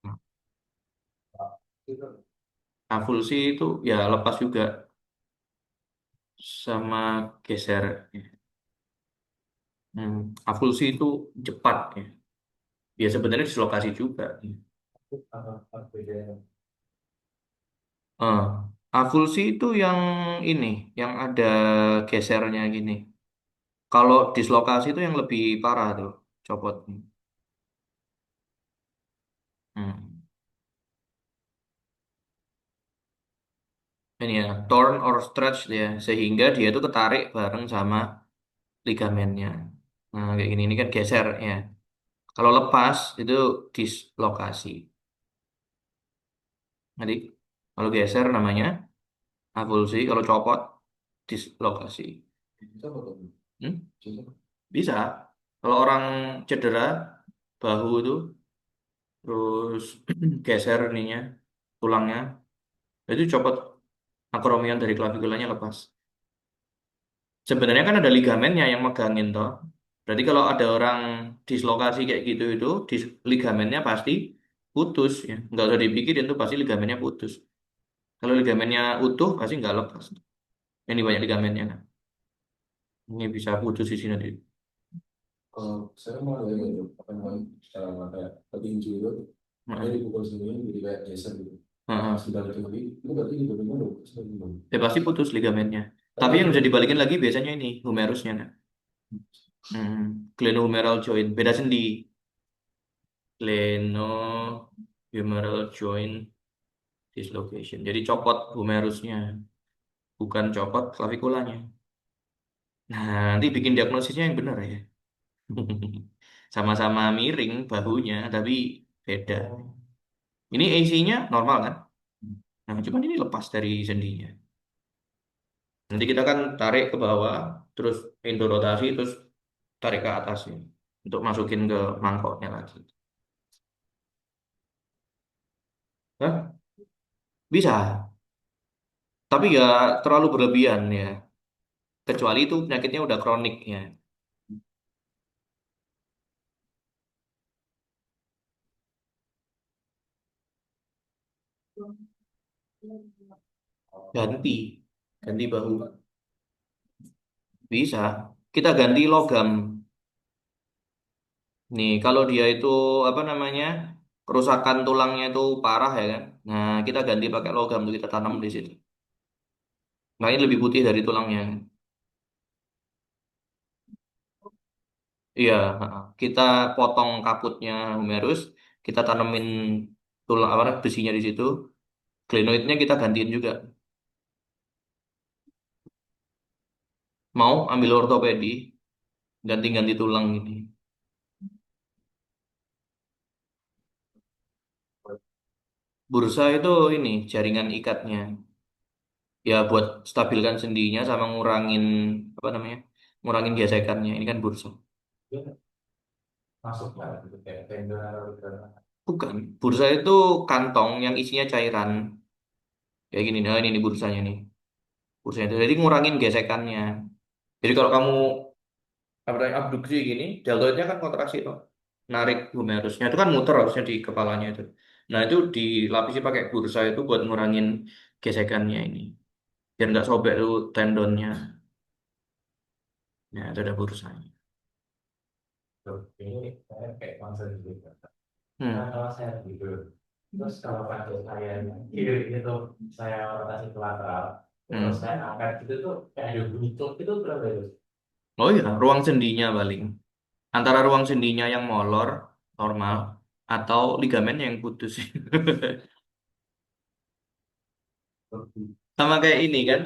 Nah, avulsi itu ya lepas juga sama geser. Avulsi itu cepat ya. Ya sebenarnya dislokasi juga. Ah, avulsi itu yang ini, yang ada gesernya gini. Kalau dislokasi itu yang lebih parah tuh, copot. Hmm. Ini ya, torn or stretch ya, sehingga dia itu ketarik bareng sama ligamennya. Nah, kayak gini, ini kan geser ya. Kalau lepas itu dislokasi. Nanti kalau geser namanya avulsi, kalau copot dislokasi. Hmm? Bisa. Kalau orang cedera bahu itu terus geser ininya tulangnya itu copot akromion dari klavikulanya lepas. Sebenarnya kan ada ligamennya yang megangin toh. Berarti kalau ada orang dislokasi kayak gitu itu ligamennya pasti putus ya. Nggak usah dipikirin tuh pasti ligamennya putus. Kalau ligamennya utuh pasti nggak lepas. Ini banyak ligamennya kan. Ini bisa putus di sini nanti. Kalau saya mau ada yang apa namanya secara kayak petinju itu, makanya Heeh. dipukul sini jadi kayak geser gitu. Pas Heeh. dibalikin lagi, itu berarti dibalikin dulu, sebelum dulu. Ya pasti putus ligamennya. Tapi Tapi kan yang bisa juga dibalikin lagi biasanya ini humerusnya kan. Glenohumeral joint beda sendi. Glenohumeral joint dislocation. Jadi copot humerusnya, bukan copot klavikulanya. Nah, nanti bikin diagnosisnya yang benar ya. Sama-sama miring bahunya, tapi beda. Ini AC-nya normal kan? Nah, cuman ini lepas dari sendinya. Nanti kita kan tarik ke bawah, terus indorotasi, terus tarik ke atas ya, untuk masukin ke mangkoknya lagi. Hah? Bisa, tapi ya terlalu berlebihan ya. Kecuali itu penyakitnya udah kronik ya. Ganti, ganti bahu. Bisa. Kita ganti logam. Nih, kalau dia itu apa namanya kerusakan tulangnya itu parah ya kan. Nah, kita ganti pakai logam tuh kita tanam di situ. Nah, ini lebih putih dari tulangnya. Iya, heeh. Kita potong kaputnya humerus, kita tanemin tulang apa besinya di situ. Glenoidnya kita gantiin juga. Mau ambil ortopedi, ganti-ganti tulang ini. Bursa itu ini jaringan ikatnya. Ya buat stabilkan sendinya sama ngurangin apa namanya? Ngurangin gesekannya. Ini kan bursa. Dia masuknya gitu kayak tenda atau Bukan. Bursa itu kantong yang isinya cairan. Kayak gini. Nah, ini bursanya nih. Bursanya itu. Jadi ngurangin gesekannya. Jadi kalau kamu apa namanya abduksi gini, deltoidnya kan kontraksi tuh. Narik humerusnya itu kan muter harusnya di kepalanya itu. Nah, itu dilapisi pakai bursa itu buat ngurangin gesekannya ini. Biar nggak sobek tuh tendonnya. Nah, itu ada bursanya. ini saya kayak concern gitu. Nah, Hmm. kalau saya tidur, terus kalau kaki saya kiri itu saya rotasi ke lateral, terus Hmm. saya angkat gitu tuh kayak ada bunyi clok itu berapa itu? Oh iya, ruang sendinya paling. Antara ruang sendinya yang molor, normal, atau ligamen yang putus. Sama kayak ini kan.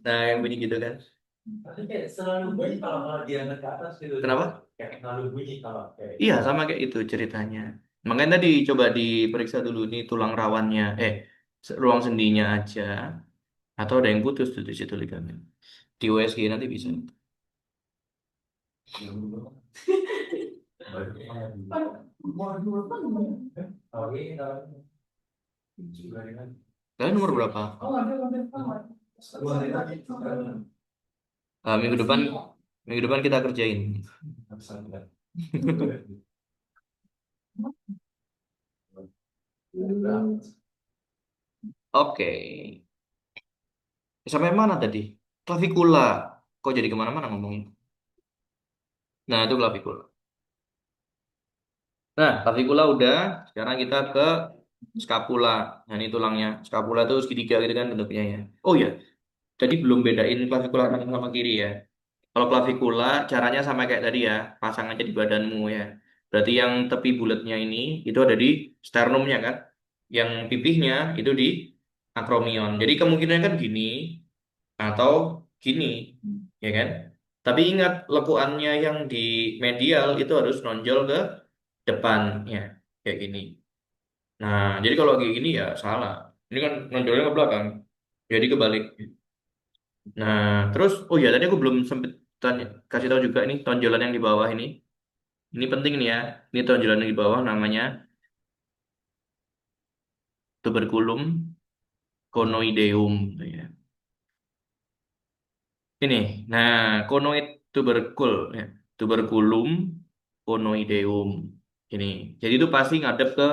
Nah, yang bunyi gitu kan. Tapi kayak selalu bunyi kalau dia angkat ke atas gitu. Kenapa? Kayak selalu bunyi kalau kayak Iya, gitu. sama kayak itu ceritanya. Makanya tadi coba diperiksa dulu nih tulang rawannya, ruang sendinya aja, atau ada yang putus tuh di situ ligamen. Di USG nanti bisa. Oh ini kalau juga dengan Kalian nomor berapa? Ah, minggu depan kita kerjain. Oke. Sampai mana tadi? Klavikula. Kok jadi kemana-mana ngomongin? Nah, itu klavikula. Nah, klavikula udah. Sekarang kita ke skapula. Nah, ini tulangnya. Skapula itu segitiga gitu kan bentuknya ya. Oh ya, jadi belum bedain klavikula kanan sama kiri ya. Kalau klavikula caranya sama kayak tadi ya, pasang aja di badanmu ya. Berarti yang tepi bulatnya ini itu ada di sternumnya kan. Yang pipihnya itu di akromion. Jadi kemungkinannya kan gini atau gini, ya kan? Tapi ingat lekuannya yang di medial itu harus nonjol ke depan ya, kayak gini. Nah, jadi kalau kayak gini ya salah. Ini kan nonjolnya ke belakang. Jadi kebalik. Nah, terus oh ya tadi aku belum sempet kasih tahu juga ini tonjolan yang di bawah ini. Ini penting nih ya. Ini tonjolan yang di bawah namanya tuberculum conoideum. Ya. Ini, nah conoid tuberkul, ya. Tuberculum conoideum. Ini, jadi itu pasti ngadep ke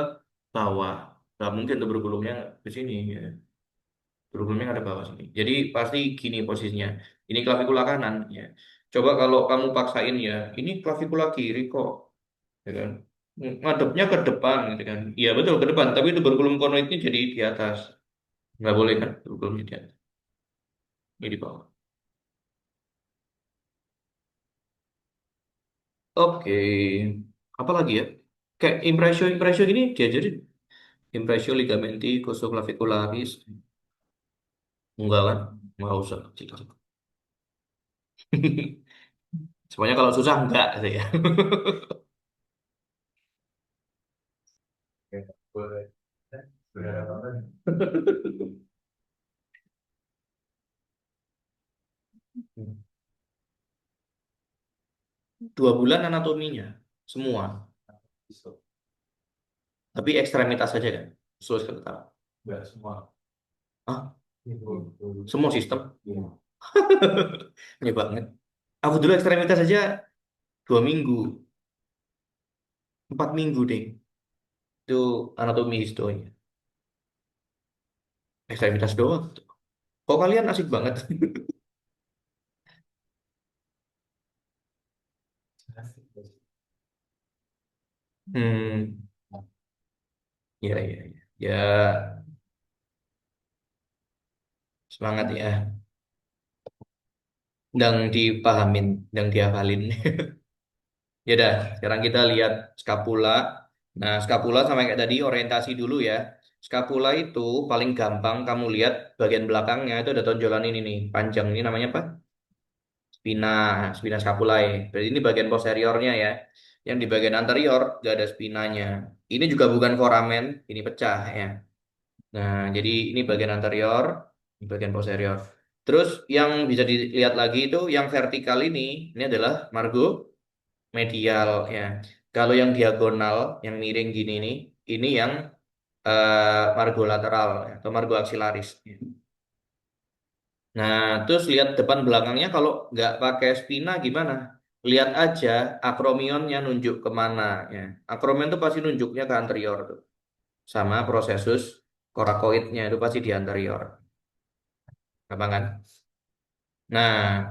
bawah. Gak mungkin tuberculumnya ke sini. Ya. Tuberculumnya ngadep bawah sini. Jadi pasti gini posisinya. Ini klavikula kanan. Ya. Coba kalau kamu paksain ya, ini klavikula kiri kok. Ya kan? Ngadepnya ke depan gitu kan. Iya betul ke depan, tapi tuberculum conoidnya jadi di atas. Nggak boleh kan tuberculumnya di atas. Ini di bawah. Oke. Apa lagi ya? Kayak impresio ini diajarin. Impresio ligamenti costo-clavicularis. Enggak kan? Nggak usah. Semuanya kalau susah enggak saya. kayak boleh. Sudah ada apa? 2 bulan anatominya. Semua. Bisa. Tapi ekstremitas saja kan? Sulus kepala. Enggak semua. Ah, Itu. semua sistem. Iya. Ini banget. Aku dulu ekstremitas saja 2 minggu. 4 minggu deh. Itu anatomi histonya. Ekstremitas doang. Kok kalian asik banget? Hmm, ya, ya, ya. Ya, semangat ya. Dan dipahamin, dan dihafalin. Ya udah, sekarang kita lihat skapula. Nah, skapula sama kayak tadi orientasi dulu ya. Skapula itu paling gampang kamu lihat bagian belakangnya itu ada tonjolan ini nih, panjang ini namanya apa? Spina, spina scapulae. Berarti ini bagian posteriornya ya. Yang di bagian anterior gak ada spinanya. Ini juga bukan foramen, ini pecah ya. Nah, jadi ini bagian anterior, ini bagian posterior. Terus yang bisa dilihat lagi itu yang vertikal ini adalah margo medial ya. Kalau yang diagonal, yang miring gini nih, ini yang margo lateral ya, atau margo axillaris. Ya. Nah, terus lihat depan belakangnya kalau nggak pakai spina gimana? Lihat aja akromionnya nunjuk kemana ya. Akromion itu pasti nunjuknya ke anterior tuh. Sama prosesus korakoidnya itu pasti di anterior. Gampang kan? Nah,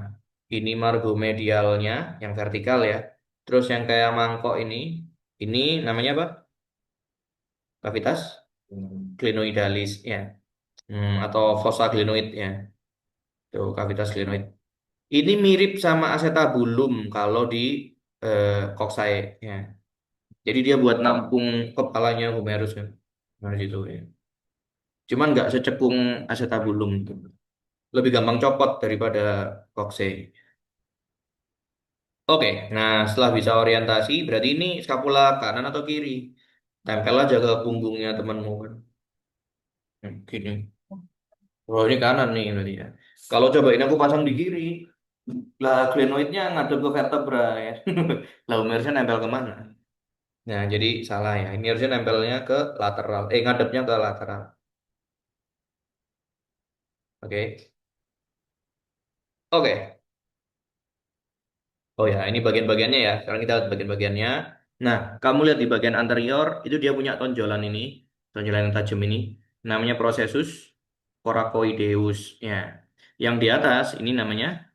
ini margomedialnya yang vertikal ya. Terus yang kayak mangkok ini namanya apa? Cavitas glenoidalis ya. Atau fossa glenoid ya. Tuh, cavitas glenoid. Ini mirip sama acetabulum kalau di koksae ya. Jadi dia buat nampung kepalanya humerus kan. Nah, situ ya. Cuman nggak secekung acetabulum itu. Lebih gampang copot daripada koksae. Oke, nah setelah bisa orientasi, berarti ini skapula kanan atau kiri? Tempel aja ke punggungnya temanmu kan. Gini. Oh ini kanan nih berarti ya. Kalau cobain aku pasang di kiri, lah glenoidnya ngadep ke vertebra ya. Lah humerusnya nempel kemana? Nah jadi salah ya. Ini harusnya nempelnya ke lateral. Ngadepnya ke lateral. Oke. Oke. Oh ya, ini bagian-bagiannya ya. Sekarang kita lihat bagian-bagiannya. Nah, kamu lihat di bagian anterior, itu dia punya tonjolan ini. Tonjolan yang tajam ini. Namanya processus coracoideus. Ya. Yang di atas, ini namanya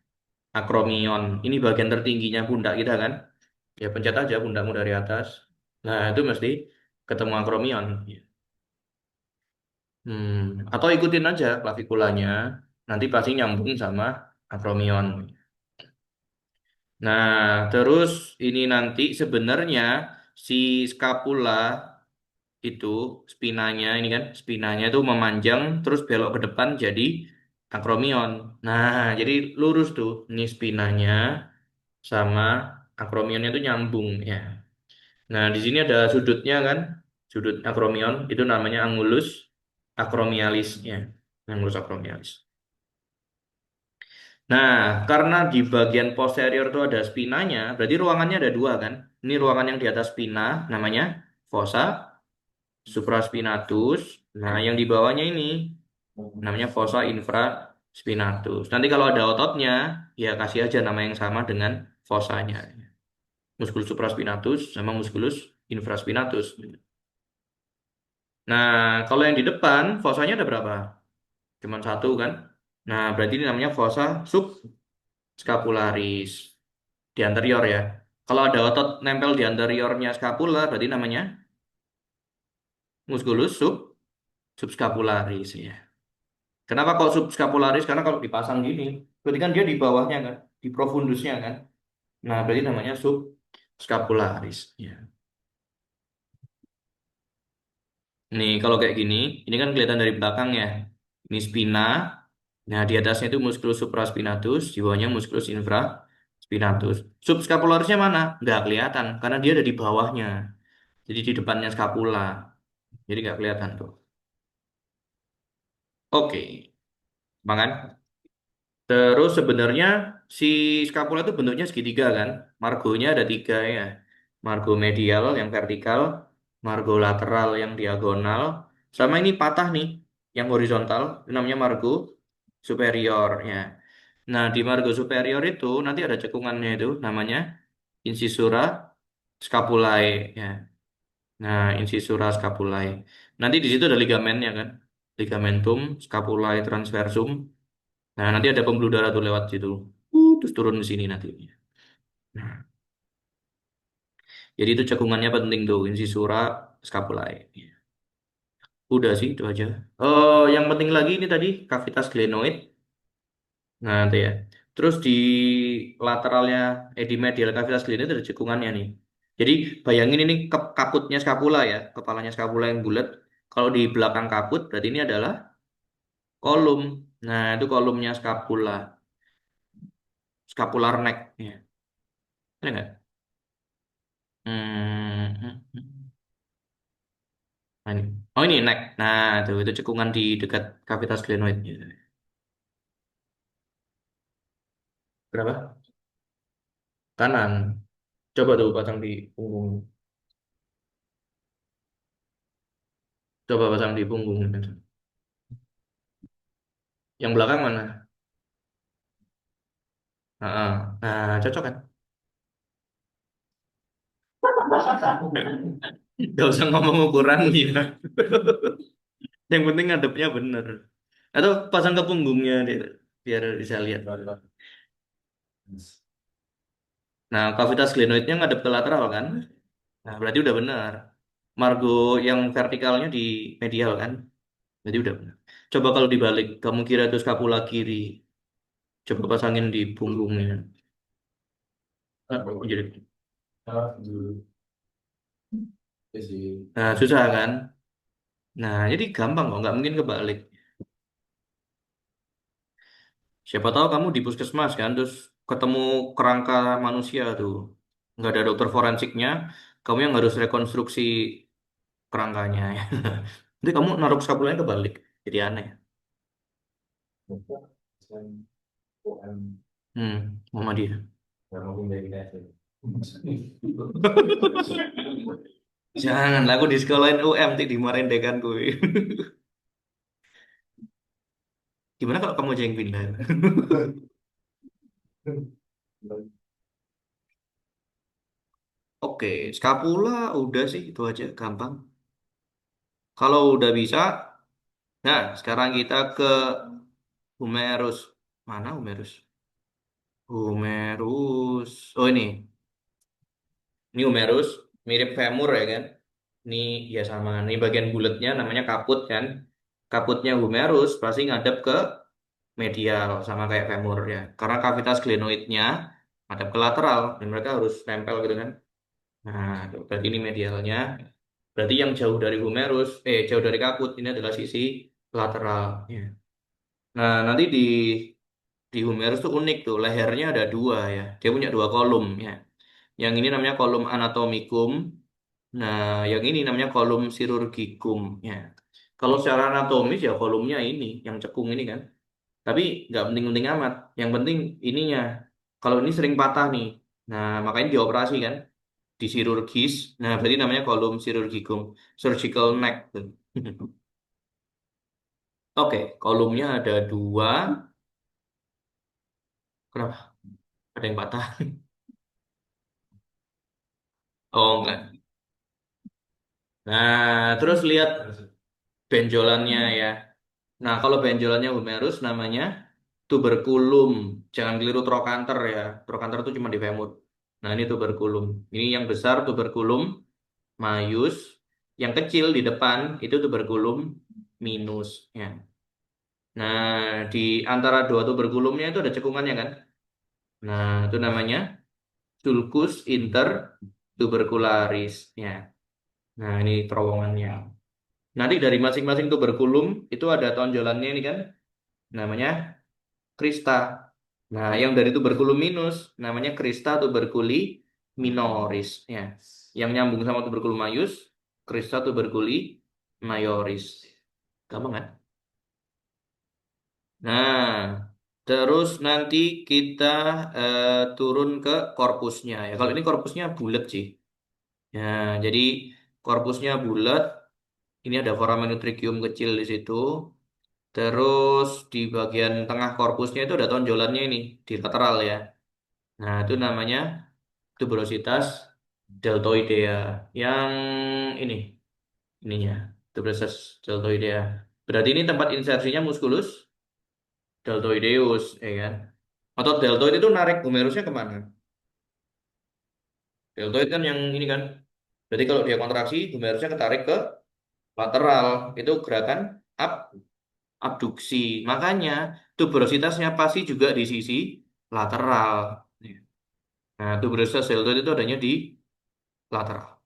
acromion. Ini bagian tertingginya pundak kita kan. Ya, pencet aja pundakmu dari atas. Nah, itu mesti ketemu acromion. Atau ikutin aja klavikulanya. Nanti pasti nyambung sama acromion. Nah, terus ini nanti sebenarnya si scapula itu spinanya ini kan spinanya itu memanjang terus belok ke depan jadi akromion. Nah, jadi lurus tuh ini spinanya sama akromionnya itu nyambung ya. Nah, di sini ada sudutnya kan, sudut akromion itu namanya angulus acromialis ya, angulus acromialis. Nah, karena di bagian posterior itu ada spinanya, berarti ruangannya ada dua kan? Ini ruangan yang di atas spina, namanya fossa supraspinatus. Nah, yang di bawahnya ini namanya fossa infraspinatus. Nanti kalau ada ototnya, ya kasih aja nama yang sama dengan fossanya. Musculus supraspinatus sama musculus infraspinatus. Nah, kalau yang di depan, fossanya ada berapa? Cuman satu kan? Nah, berarti ini namanya fossa subscapularis. Di anterior ya. Kalau ada otot nempel di anteriornya scapula berarti namanya musculus subscapularis ya. Kenapa kok subscapularis? Karena kalau dipasang gini, berarti kan dia di bawahnya kan, di profundusnya kan. Nah, berarti namanya subscapularis ya. Nih, kalau kayak gini, ini kan kelihatan dari belakang ya. Ini spina. Nah, di atasnya itu musculus supraspinatus, di bawahnya musculus infraspinatus. Subscapularisnya mana? Nggak kelihatan karena dia ada di bawahnya. Jadi di depannya scapula. Jadi nggak kelihatan tuh. Oke, makan. Terus sebenarnya si scapula itu bentuknya segitiga kan? Margonya ada tiga ya. Margo medial yang vertikal, margo lateral yang diagonal, sama ini patah nih, yang horizontal, itu namanya margo superior ya. Nah, di margo superior itu nanti ada cekungannya itu namanya incisura scapulae ya. Nah, incisura scapulae. Nanti di situ ada ligamennya kan? Ligamentum scapulae transversum. Nah, nanti ada pembuluh darah tuh lewat situ. Terus turun ke sini nanti. Nah, Jadi itu cekungannya penting tuh, incisura scapulae. Udah sih itu aja. Yang penting lagi ini tadi cavitas glenoid. Nah, itu ya. Terus di lateralnya, di medial cavitas glenoid ada cekungannya nih. Jadi bayangin ini kaputnya scapula ya, kepalanya scapula yang bulat. Kalau di belakang kaput berarti ini adalah kolum. Nah, itu kolumnya scapula, scapular neck. Ya. Ada nggak? Nah, ini. Oh ini neck. Nah, itu cekungan di dekat cavitas glenoid. Gitu. Berapa? Kanan. Coba tuh pasang di punggung. Coba pasang di punggung. Yang belakang mana? Nah, nah, cocok kan? Gak usah ngomong ukuran gitu. Yang penting ngadepnya bener. Atau pasang ke punggungnya biar bisa lihat. Nah, cavitas glenoidnya ngadep ke lateral kan? Nah, berarti udah benar. Margo yang vertikalnya di medial kan? Berarti udah benar. Coba kalau dibalik, kamu kira itu scapula kiri. Coba pasangin di punggungnya. Jadi. dulu ya sih. Nah, susah kan? Nah, jadi gampang kok, nggak mungkin kebalik. Siapa tahu kamu di puskesmas kan, terus ketemu kerangka manusia tuh. Nggak ada dokter forensiknya, kamu yang harus rekonstruksi kerangkanya. Ya. Nanti kamu naruh skapulanya kebalik, jadi aneh. UM Mama dia. nggak mungkin dari kita. Jangan, aku di sekolahin UM, nanti dimarahin dekan gue. Gimana kalau kamu aja yang pindah? Oke, skapula udah sih, itu aja, gampang. Kalau udah bisa, nah sekarang kita ke humerus. Mana humerus? Humerus. Oh ini humerus, mirip femur ya kan? Ini ya sama, ini bagian bulatnya namanya kaput kan? Kaputnya humerus pasti ngadep ke medial sama kayak femur ya. Karena kavitas glenoidnya ngadep ke lateral dan mereka harus nempel gitu kan? Nah, tuh, berarti ini medialnya. Berarti yang jauh dari humerus, jauh dari kaput ini adalah sisi lateral. Ya. Nah, nanti di humerus tuh unik tuh, lehernya ada dua ya. Dia punya dua kolom ya. Yang ini namanya kolom anatomicum. Nah, yang ini namanya kolom chirurgicum ya. Kalau secara anatomis ya kolomnya ini, yang cekung ini kan. Tapi nggak penting-penting amat. Yang penting ininya. Kalau ini sering patah nih. Nah, makanya dioperasi kan. Di chirurgis. Nah, berarti namanya kolom chirurgicum. Surgical neck tuh. Oke, kolomnya ada dua. Kenapa? Ada yang patah? Oh, enggak. Nah, terus lihat benjolannya ya. Nah, kalau benjolannya humerus namanya tuberculum. Jangan keliru trochanter ya. Trochanter itu cuma di femur. Nah, ini tuberculum. Ini yang besar tuberculum majus. Yang kecil di depan itu tuberculum minus. Ya. Nah, di antara dua tuberculumnya itu ada cekungannya kan? Nah, itu namanya sulcus intertubercularis. Ya. Nah, ini terowongannya. Nanti dari masing-masing tuberkulum itu ada tonjolannya ini kan? Namanya Krista. Nah, yang dari tuberculum minus namanya Krista tuberculi minoris ya. Yang nyambung sama tuberculum majus, Krista tuberculi majoris. Gampang kan? Nah, terus nanti kita turun ke korpusnya ya. Kalau ini korpusnya bulat sih. Ya, jadi korpusnya bulat. Ini ada foramen utriculum kecil di situ. Terus di bagian tengah korpusnya itu ada tonjolannya ini di lateral ya. Nah, itu namanya tuberositas deltoidea. Yang ini, ininya, tuberositas deltoidea. Berarti ini tempat insersinya musculus deltoideus, ya kan? Otot deltoid itu narik humerusnya kemana? Deltoid kan yang ini kan. Berarti kalau dia kontraksi, humerusnya ketarik ke lateral. Itu gerakan abduksi. Makanya tuberositasnya pasti juga di sisi lateral. Nah, tuberositas deltoid itu adanya di lateral.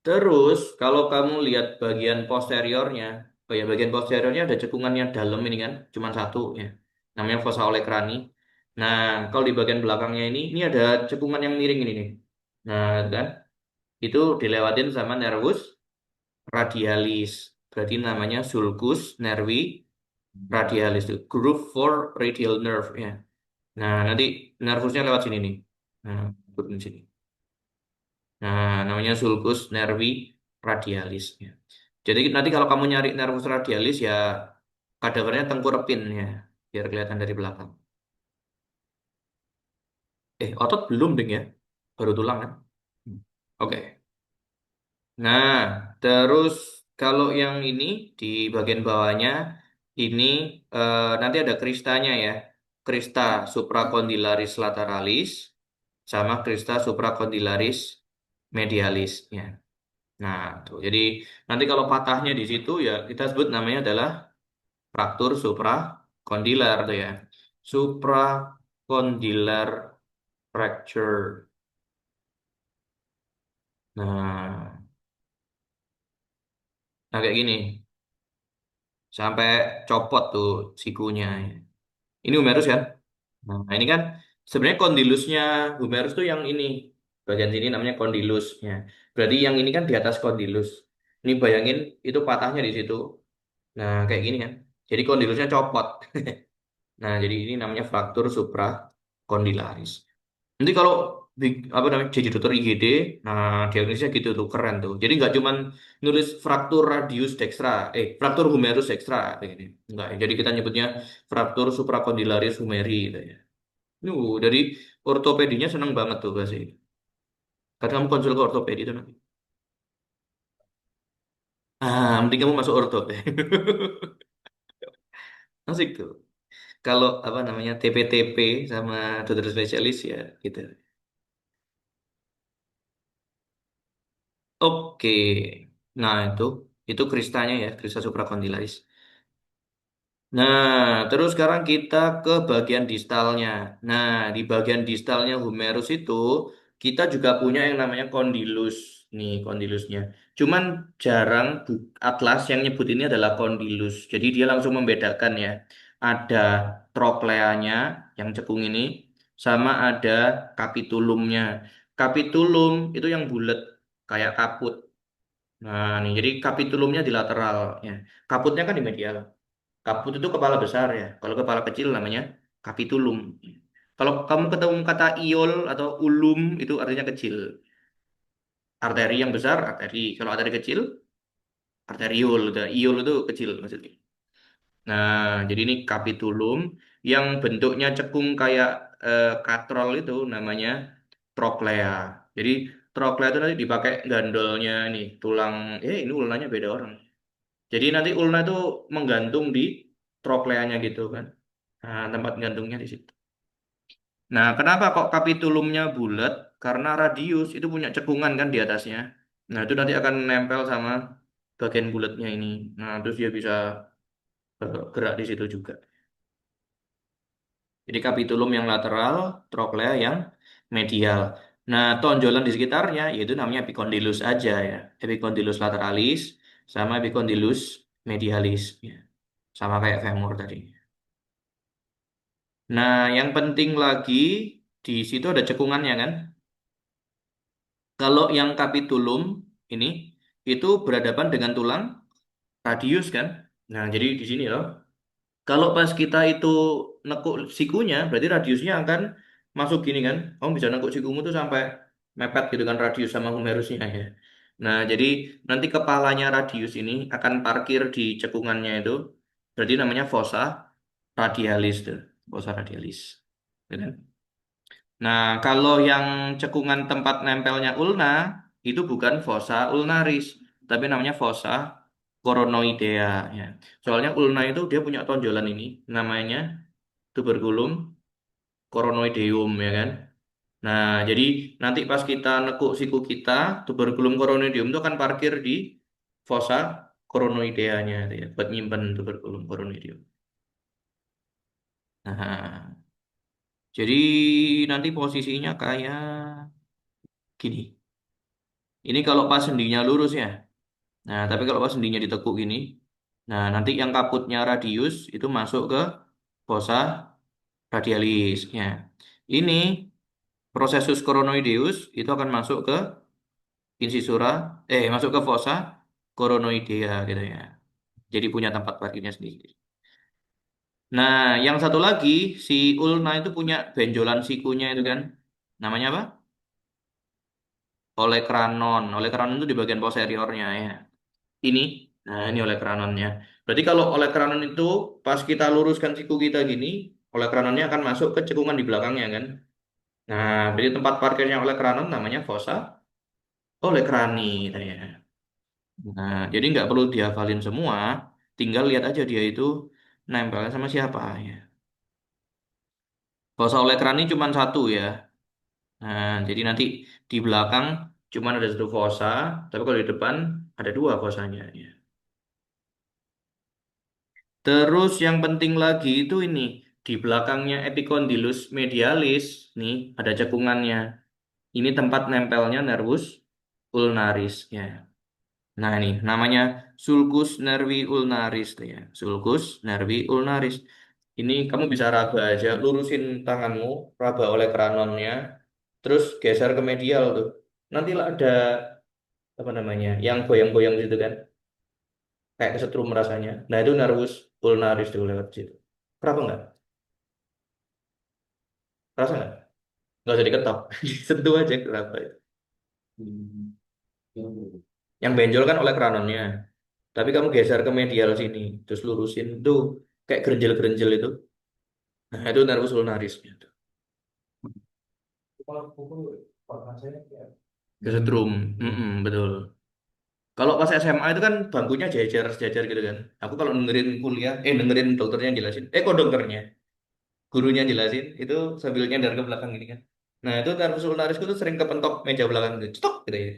Terus kalau kamu lihat bagian posteriornya, oh ya bagian posteriornya ada cekungan yang dalam ini kan, cuma satu ya, namanya fossa olecrani. Nah, kalau di bagian belakangnya ini ada cekungan yang miring ini nih. Nah, kan itu dilewatin sama nervus radialis. Berarti namanya sulcus nervi radialis itu groove for radial nerve ya. Nah, nanti nervusnya lewat sini nih. Nah, ikut di sini. Nah, namanya sulcus nervi radialis ya. Jadi nanti kalau kamu nyari nervus radialis ya kadavernya tengkurepin ya, biar kelihatan dari belakang. Otot belum ding ya, baru tulang kan? Hmm. Oke. Nah, terus kalau yang ini di bagian bawahnya ini nanti ada kristanya ya, krista supracondylaris lateralis sama krista supracondylaris medialis ya. Nah, tuh. Jadi nanti kalau patahnya di situ ya kita sebut namanya adalah fraktur suprakondilar tuh ya. Supracondylar fracture. Nah, nah kayak gini. Sampai copot tuh sikunya. Ini humerus kan? Nah, ini kan sebenarnya kondilusnya humerus tuh yang ini. Bagian sini namanya kondilus ya. Berarti yang ini kan di atas kondilus. Ini bayangin itu patahnya di situ. Nah, kayak gini kan. Jadi kondilusnya copot. Nah, jadi ini namanya fraktur suprakondilaris. Nanti kalau apa namanya jadi dokter IGD, nah diagnosisnya gitu tuh keren tuh. Jadi nggak cuman nulis fraktur radius dextra, fraktur humerus dextra kayak gini. Enggak, ya. Jadi kita nyebutnya fraktur supracondylaris humeri gitu ya. Dari ortopedinya seneng banget tuh bahasa ini. Kadang kamu konsul ke ortopedi tuh nanti. Mending kamu masuk orto. Asik tuh. Kalau apa namanya TPTP sama dokter spesialis ya gitu. Oke. Nah, itu kristanya ya, krista supracondylaris. Nah, terus sekarang kita ke bagian distalnya. Nah, di bagian distalnya humerus itu kita juga punya yang namanya kondilus. Nih, kondilusnya. Cuman jarang Atlas yang nyebut ini adalah kondilus. Jadi dia langsung membedakan ya. Ada trokleanya yang cekung ini sama ada kapitulumnya. Kapitulum itu yang bulat kayak kaput. Nah, nih jadi kapitulumnya di lateral ya. Kaputnya kan di medial. Kaput itu kepala besar ya. Kalau kepala kecil namanya kapitulum. Kalau kamu ketemu kata iol atau ulum itu artinya kecil. Arteri yang besar arteri. Kalau arteri kecil arteriol. Iol itu kecil maksudnya. Nah, jadi ini kapitulum yang bentuknya cekung kayak katrol itu namanya troklea. Jadi troklea itu nanti dipakai gandolnya nih tulang. Ini ulnanya beda orang. Jadi nanti ulna itu menggantung di trokleanya gitu kan. Nah, tempat gantungnya di situ. Nah, kenapa kok kapitulumnya bulat? Karena radius itu punya cekungan kan di atasnya. Nah, itu nanti akan nempel sama bagian bulatnya ini. Nah, terus dia bisa gerak di situ juga. Jadi kapitulum yang lateral, troklea yang medial. Nah, tonjolan di sekitarnya yaitu namanya epicondylus aja ya. Epicondylus lateralis sama epicondylus medialis. Ya. Sama kayak femur tadi. Nah, yang penting lagi di situ ada cekungannya kan. Kalau yang capitulum ini itu berhadapan dengan tulang radius kan. Nah, jadi di sini loh. Kalau pas kita itu nekuk sikunya, berarti radiusnya akan masuk gini kan. Kamu bisa nekuk sikumu tuh sampai mepet gitu kan radius sama humerusnya ya. Nah, jadi nanti kepalanya radius ini akan parkir di cekungannya itu. Berarti namanya fossa radialis tuh. Fossa radialis. Ya kan? Nah, kalau yang cekungan tempat nempelnya ulna itu bukan fossa ulnaris, tapi namanya fossa coronoidea ya. Soalnya ulna itu dia punya tonjolan ini namanya tuberculum coronoideum ya kan. Nah, jadi nanti pas kita nekuk siku kita, tuberculum coronidium itu akan parkir di fossa coronoideanya, itu ya, buat nyimpen tuberculum coronidium. Nah, jadi nanti posisinya kayak gini. Ini kalau pas sendinya lurus ya. Nah, tapi kalau pas sendinya ditekuk gini, nah nanti yang kaputnya radius itu masuk ke fossa radialis. Ya. Ini prosesus coronoideus itu akan masuk ke incisura, masuk ke fossa coronoidea gitu ya. Jadi punya tempat parkirnya sendiri. Nah, yang satu lagi si ulna itu punya benjolan sikunya itu kan. Namanya apa? Olecranon. Olecranon itu di bagian posteriornya ya. Ini, nah ini olecranonnya. Berarti kalau olecranon itu pas kita luruskan siku kita gini, olecranonnya akan masuk ke cekungan di belakangnya kan. Nah, berarti tempat parkirnya olecranon namanya fossa olecrani gitu ya. Nah, jadi nggak perlu dihafalin semua, tinggal lihat aja dia itu nempelnya sama siapa ya. Fossa olecrani cuma satu ya. Nah, jadi nanti di belakang cuma ada satu fossa, tapi kalau di depan ada dua fossanya ya. Terus yang penting lagi itu ini di belakangnya epicondylus medialis nih ada cekungannya. Ini tempat nempelnya nervus ulnaris ya. Nah ini namanya sulcus nervi ulnaris tuh ya. Sulcus nervi ulnaris. Ini kamu bisa raba aja, lurusin tanganmu, raba oleh kranonnya, terus geser ke medial tuh. Nanti lah ada apa namanya, yang goyang-goyang gitu kan, kayak kesetrum rasanya. Nah itu nervus ulnaris tuh lewat situ. Kenapa enggak? Rasa nggak? Nggak usah diketok. Sentuh aja kenapa itu. Hmm. Hmm. Yang benjol kan oleh kranonnya. Tapi kamu geser ke medial sini. Terus lurusin. Tuh. Kayak gerenjel-gerenjel itu. Nah itu nervus ulnarisnya. Tuh. Kalau pukul, kalau rasanya kayak Kesetrum. Mm-mm, betul. Kalau pas SMA itu kan bangkunya jajar-jajar gitu kan. Aku kalau dengerin kuliah, dengerin dokternya jelasin. Kok dokternya? Gurunya jelasin. Itu sambil nyandar ke belakang gini kan. Nah itu nervus ulnaris itu sering kepentok meja belakang gitu. Cetok gitu ya.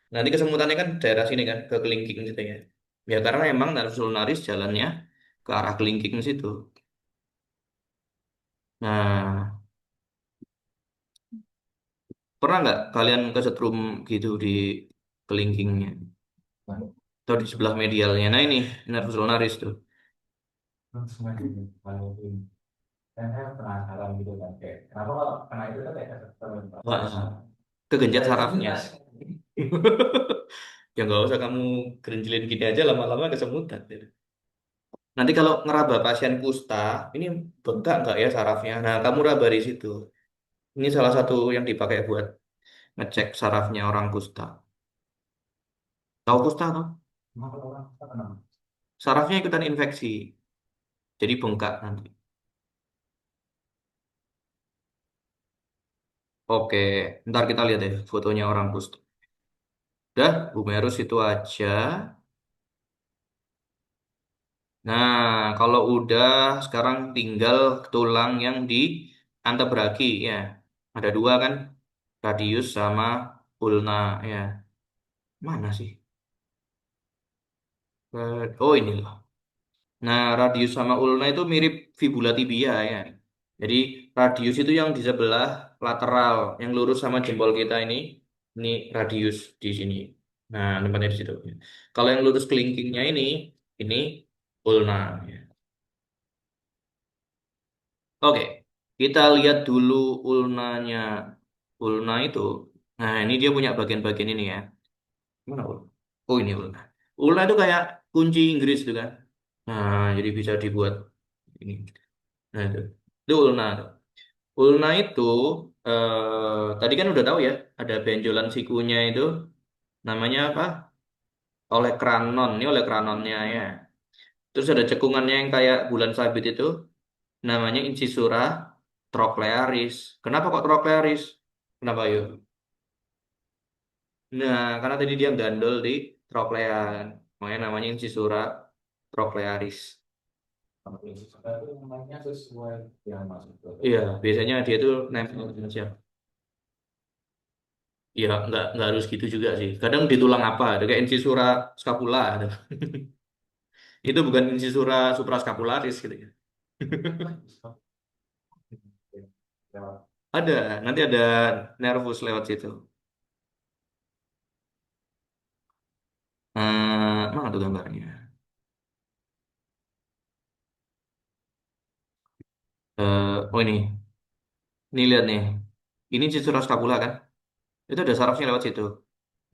Nanti kesemutannya kan daerah sini kan, ke kelingking situ ya. Ya karena emang narsus ulnaris jalannya ke arah kelingking situ. Nah, pernah nggak kalian kesetrum gitu di kelingkingnya atau di sebelah medialnya? Nah ini narsus ulnaris tuh. langsung aja nih, kalau ini. Dan saya penasaran gitu kan, kayak kenapa kalau kena itu kan kayak terbentuk. Wah, kegenjat Saya sendiri sarafnya. nggak. Ya nggak usah kamu gerenjelin gini aja lama-lama kesemutan. Nanti kalau ngeraba pasien kusta, ini bengkak nggak ya sarafnya? Nah, kamu raba di situ. Ini salah satu yang dipakai buat ngecek sarafnya orang kusta. Tahu kusta toh? Kenapa orang kita kenapa? Sarafnya ikutan infeksi, jadi bengkak nanti. Oke, ntar kita lihat deh fotonya orang kusta. Udah, Bu Merus itu aja. Nah, kalau udah, sekarang tinggal tulang yang di antebragi ya. Ada dua kan, radius sama ulna ya. Mana sih? Oh ini loh. Nah, radius sama ulna itu mirip fibula tibia ya. Jadi radius itu yang di sebelah lateral, yang lurus sama jempol kita ini radius di sini. Nah, tempatnya di situ. Kalau yang lurus kelingkingnya ini ulna. Ya. Oke, kita lihat dulu ulnanya. Ulna itu, nah ini dia punya bagian-bagian ini ya. Mana ulna? Oh ini ulna. Ulna itu kayak kunci Inggris itu kan. Nah, jadi bisa dibuat ini. Nah itu ulna. Ulna itu tadi kan udah tahu ya, ada benjolan sikunya itu namanya apa? Oleh kranon. Ini oleh kranonnya ya. Terus ada cekungannya yang kayak bulan sabit itu namanya incisura trochlearis. Kenapa kok trochlearis? Kenapa yuk? Nah, karena tadi dia gandol di trochlea. Makanya namanya incisura trochlearis. Kalau ini itu namanya sesuai yang masuk ke. Iya, biasanya dia tuh nempel aja. Ya nggak harus gitu juga sih. Kadang di tulang apa, ada kayak incisura scapula, ada. Itu bukan incisura supraskapularis gitu ya. Ada, nanti ada nervus lewat situ. Mana tuh gambarnya? Oh ini lihat nih. Ini incisura scapula kan? Itu ada sarafnya lewat situ.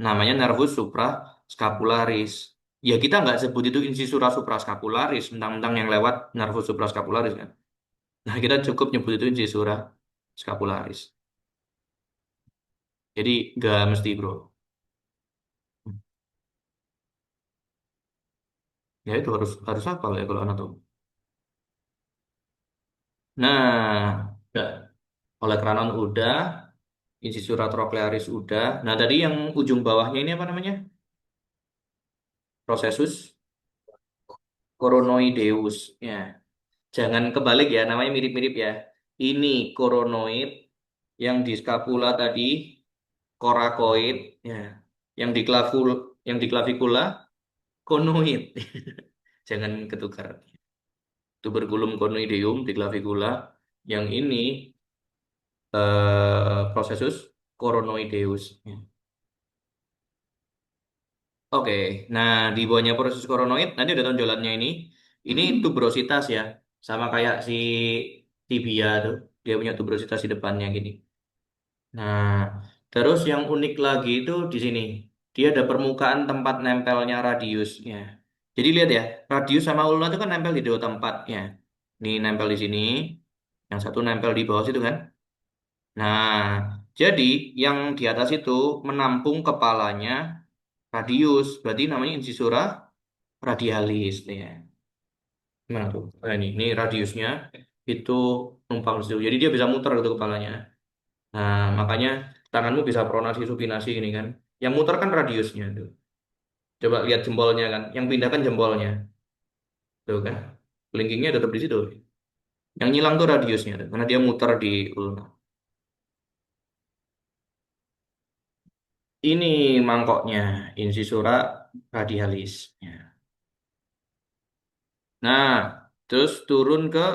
Namanya nervus supraskapularis. Ya kita nggak sebut itu incisura supraskapularis, mentang-mentang yang lewat nervus supraskapularis kan. Nah kita cukup nyebut itu incisura scapularis. Jadi nggak mesti bro. Ya itu harus harus hafal ya kalau anatomi. Nah, udah. Oleh Kranon udah, incisura trochlearis udah. Nah tadi yang ujung bawahnya ini apa namanya? Processus coronoideus. Ya, jangan kebalik ya, namanya mirip-mirip ya. Ini coronoid, yang di scapula tadi coracoid, ya. Yang di clavul, yang di clavicula conoid. Jangan ketukar. Tuberculum conoideum di clavicula. Yang ini processus coronoideus. Ya. Oke, nah di bawahnya proses koronoid nanti ada tonjolannya ini. Ini tuberositas ya, sama kayak si tibia tuh, dia punya tuberositas di depannya gini. Nah, terus yang unik lagi itu di sini, dia ada permukaan tempat nempelnya radiusnya. Jadi lihat ya, radius sama ulna itu kan nempel di dua tempat ya. Ini nempel di sini, yang satu nempel di bawah situ kan. Nah, jadi yang di atas itu menampung kepalanya radius, berarti namanya incisura radialis nih ya. Gimana tuh? Nah, ini radiusnya itu numpang di situ. Jadi dia bisa muter gitu kepalanya. Nah, makanya tanganmu bisa pronasi supinasi ini kan. Yang muter kan radiusnya tuh. Coba lihat jempolnya kan. Yang pindah kan jempolnya. Tuh kan. Kelingkingnya tetap di situ. Yang nyilang tuh radiusnya tuh. Karena dia muter di ulna. Ini mangkoknya. Incisura radialis. Ya. Nah, terus turun ke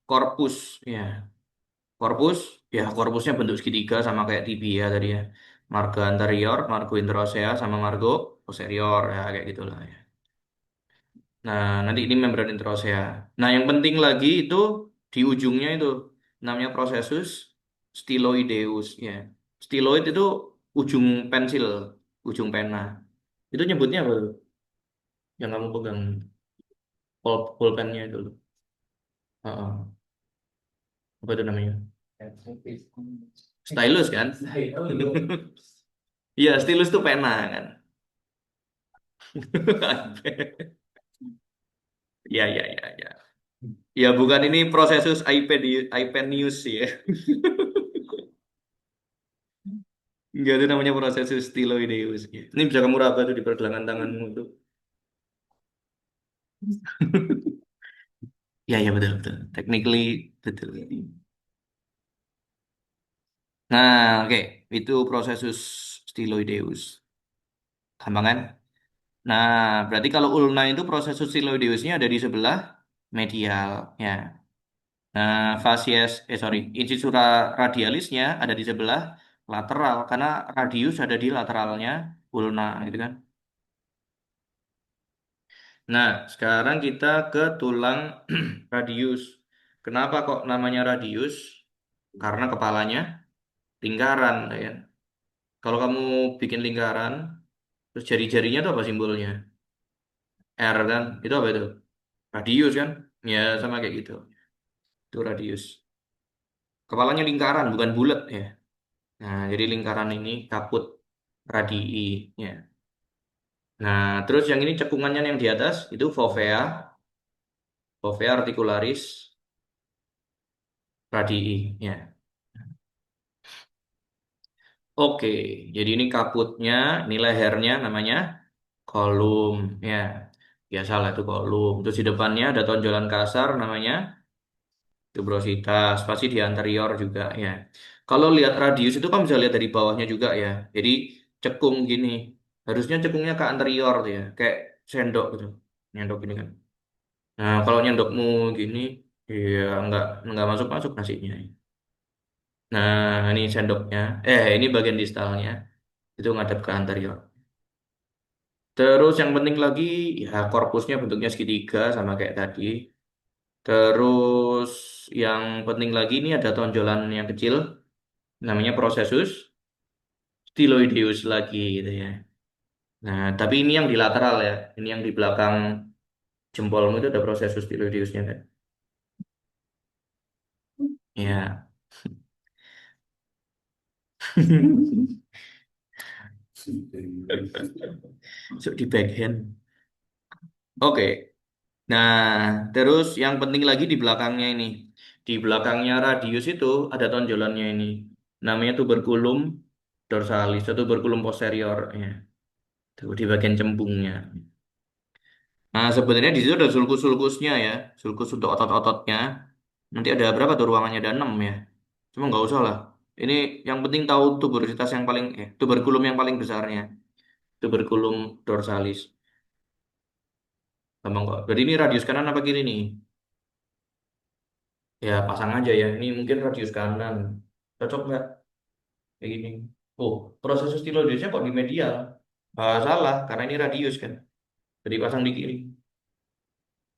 korpus. Ya. Korpus, ya korpusnya bentuk segitiga sama kayak tibia tadi ya. Marga anterior, margo interosea, sama margo posterior ya kayak gitulah ya. Nah, nanti ini membran interosea. Nah, yang penting lagi itu di ujungnya itu namanya processus styloideus ya. Styloid itu ujung pensil, ujung pena. Itu nyebutnya apa tuh? Yang kamu pegang pulpennya itu loh. Heeh. Apa itu namanya? Stylus kan? Iya, stylus tuh pena kan. Ya, ya, ya, ya. Ya, bukan ini prosesus iPad News sih ya. Enggak, itu namanya prosesus styloideus. Ya. Ini bisa kamu raba tuh di pergelangan tanganmu tuh. Ya, ya, betul, betul. Technically, betul. Nah, oke. Itu prosesus styloideus. Gampang kan? Nah, berarti kalau ulna itu prosesus styloideusnya ada di sebelah medial. Ya. Nah, incisura radialisnya ada di sebelah lateral karena radius ada di lateralnya ulna gitu kan. Nah, sekarang kita ke tulang radius. Kenapa kok namanya radius? Karena kepalanya lingkaran, ya. Kalau kamu bikin lingkaran, terus jari-jarinya itu apa simbolnya? R kan? Itu apa itu? Radius kan? Ya, sama kayak gitu. Itu radius. Kepalanya lingkaran, bukan bulat ya. Nah, jadi lingkaran ini kaput radii ya. Nah, terus yang ini cekungannya yang di atas itu fovea, fovea articularis radii ya. Oke, jadi ini kaputnya, ini lehernya namanya kolum ya. Biasalah itu kolum. Terus di depannya ada tonjolan kasar namanya tuberositas, pasti di anterior juga ya. Kalau lihat radius itu kan bisa lihat dari bawahnya juga ya. Jadi cekung gini. Harusnya cekungnya ke anterior tuh ya. Kayak sendok gitu. Nyendok gini kan. Nah, kalau nyendokmu gini, ya nggak masuk-masuk nasinya. Nah, ini sendoknya. Ini bagian distalnya. Itu ngadep ke anterior. Terus yang penting lagi, ya korpusnya bentuknya segitiga sama kayak tadi. Terus yang penting lagi ini ada tonjolan yang kecil, namanya prosesus styloideus lagi gitu ya. Nah, tapi ini yang di lateral ya. Ini yang di belakang jempolmu itu ada prosesus styloideusnya kan. Ya. So, di backhand. Oke. Nah, terus yang penting lagi di belakangnya ini. Di belakangnya radius itu ada tonjolannya ini. Namanya tuberculum dorsalis atau tuberculum posterior ya. Tuh, di bagian cembungnya. Nah, sebenarnya di situ ada sulcus-sulcusnya ya. Sulcus untuk otot-ototnya. Nanti ada berapa tuh ruangannya? Ada 6 ya. Cuma nggak usah lah. Ini yang penting tahu tuberositas yang paling, tuberkulum yang paling besarnya. Tuberculum dorsalis. Gampang kok. Jadi ini radius kanan apa kiri nih? Ya, pasang aja ya. Ini mungkin radius kanan. Cocok nggak? Kayak gini. Oh, proses stiloidusnya kok di medial? Salah, karena ini radius kan. Jadi pasang di kiri.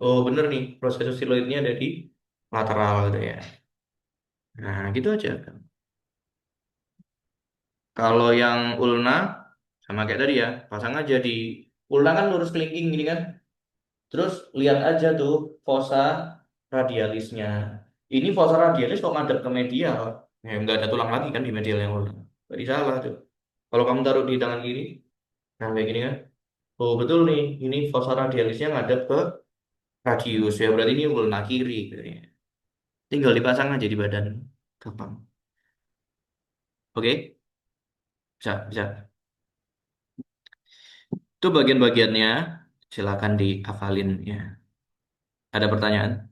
Oh, bener nih. Proses stiloidnya ada di lateral gitu ya. Nah, gitu aja. Kalau yang ulna, sama kayak tadi ya. Pasang aja di... Ulna kan lurus kelingking gini kan. Terus lihat aja tuh fossa radialisnya. Ini fossa radialis kok ngadep ke medial. Ya, nggak ada tulang lagi kan di medial yang ulna. Berarti salah tuh. Kalau kamu taruh di tangan kiri, nah kayak gini kan. Oh betul nih, ini fossa radialisnya ngadep ke radius ya. Berarti ini ulna kiri. Gitu ya. Tinggal dipasang aja di badan. Gampang. Oke, bisa, bisa. Itu bagian-bagiannya. Silakan dihafalin ya. Ada pertanyaan?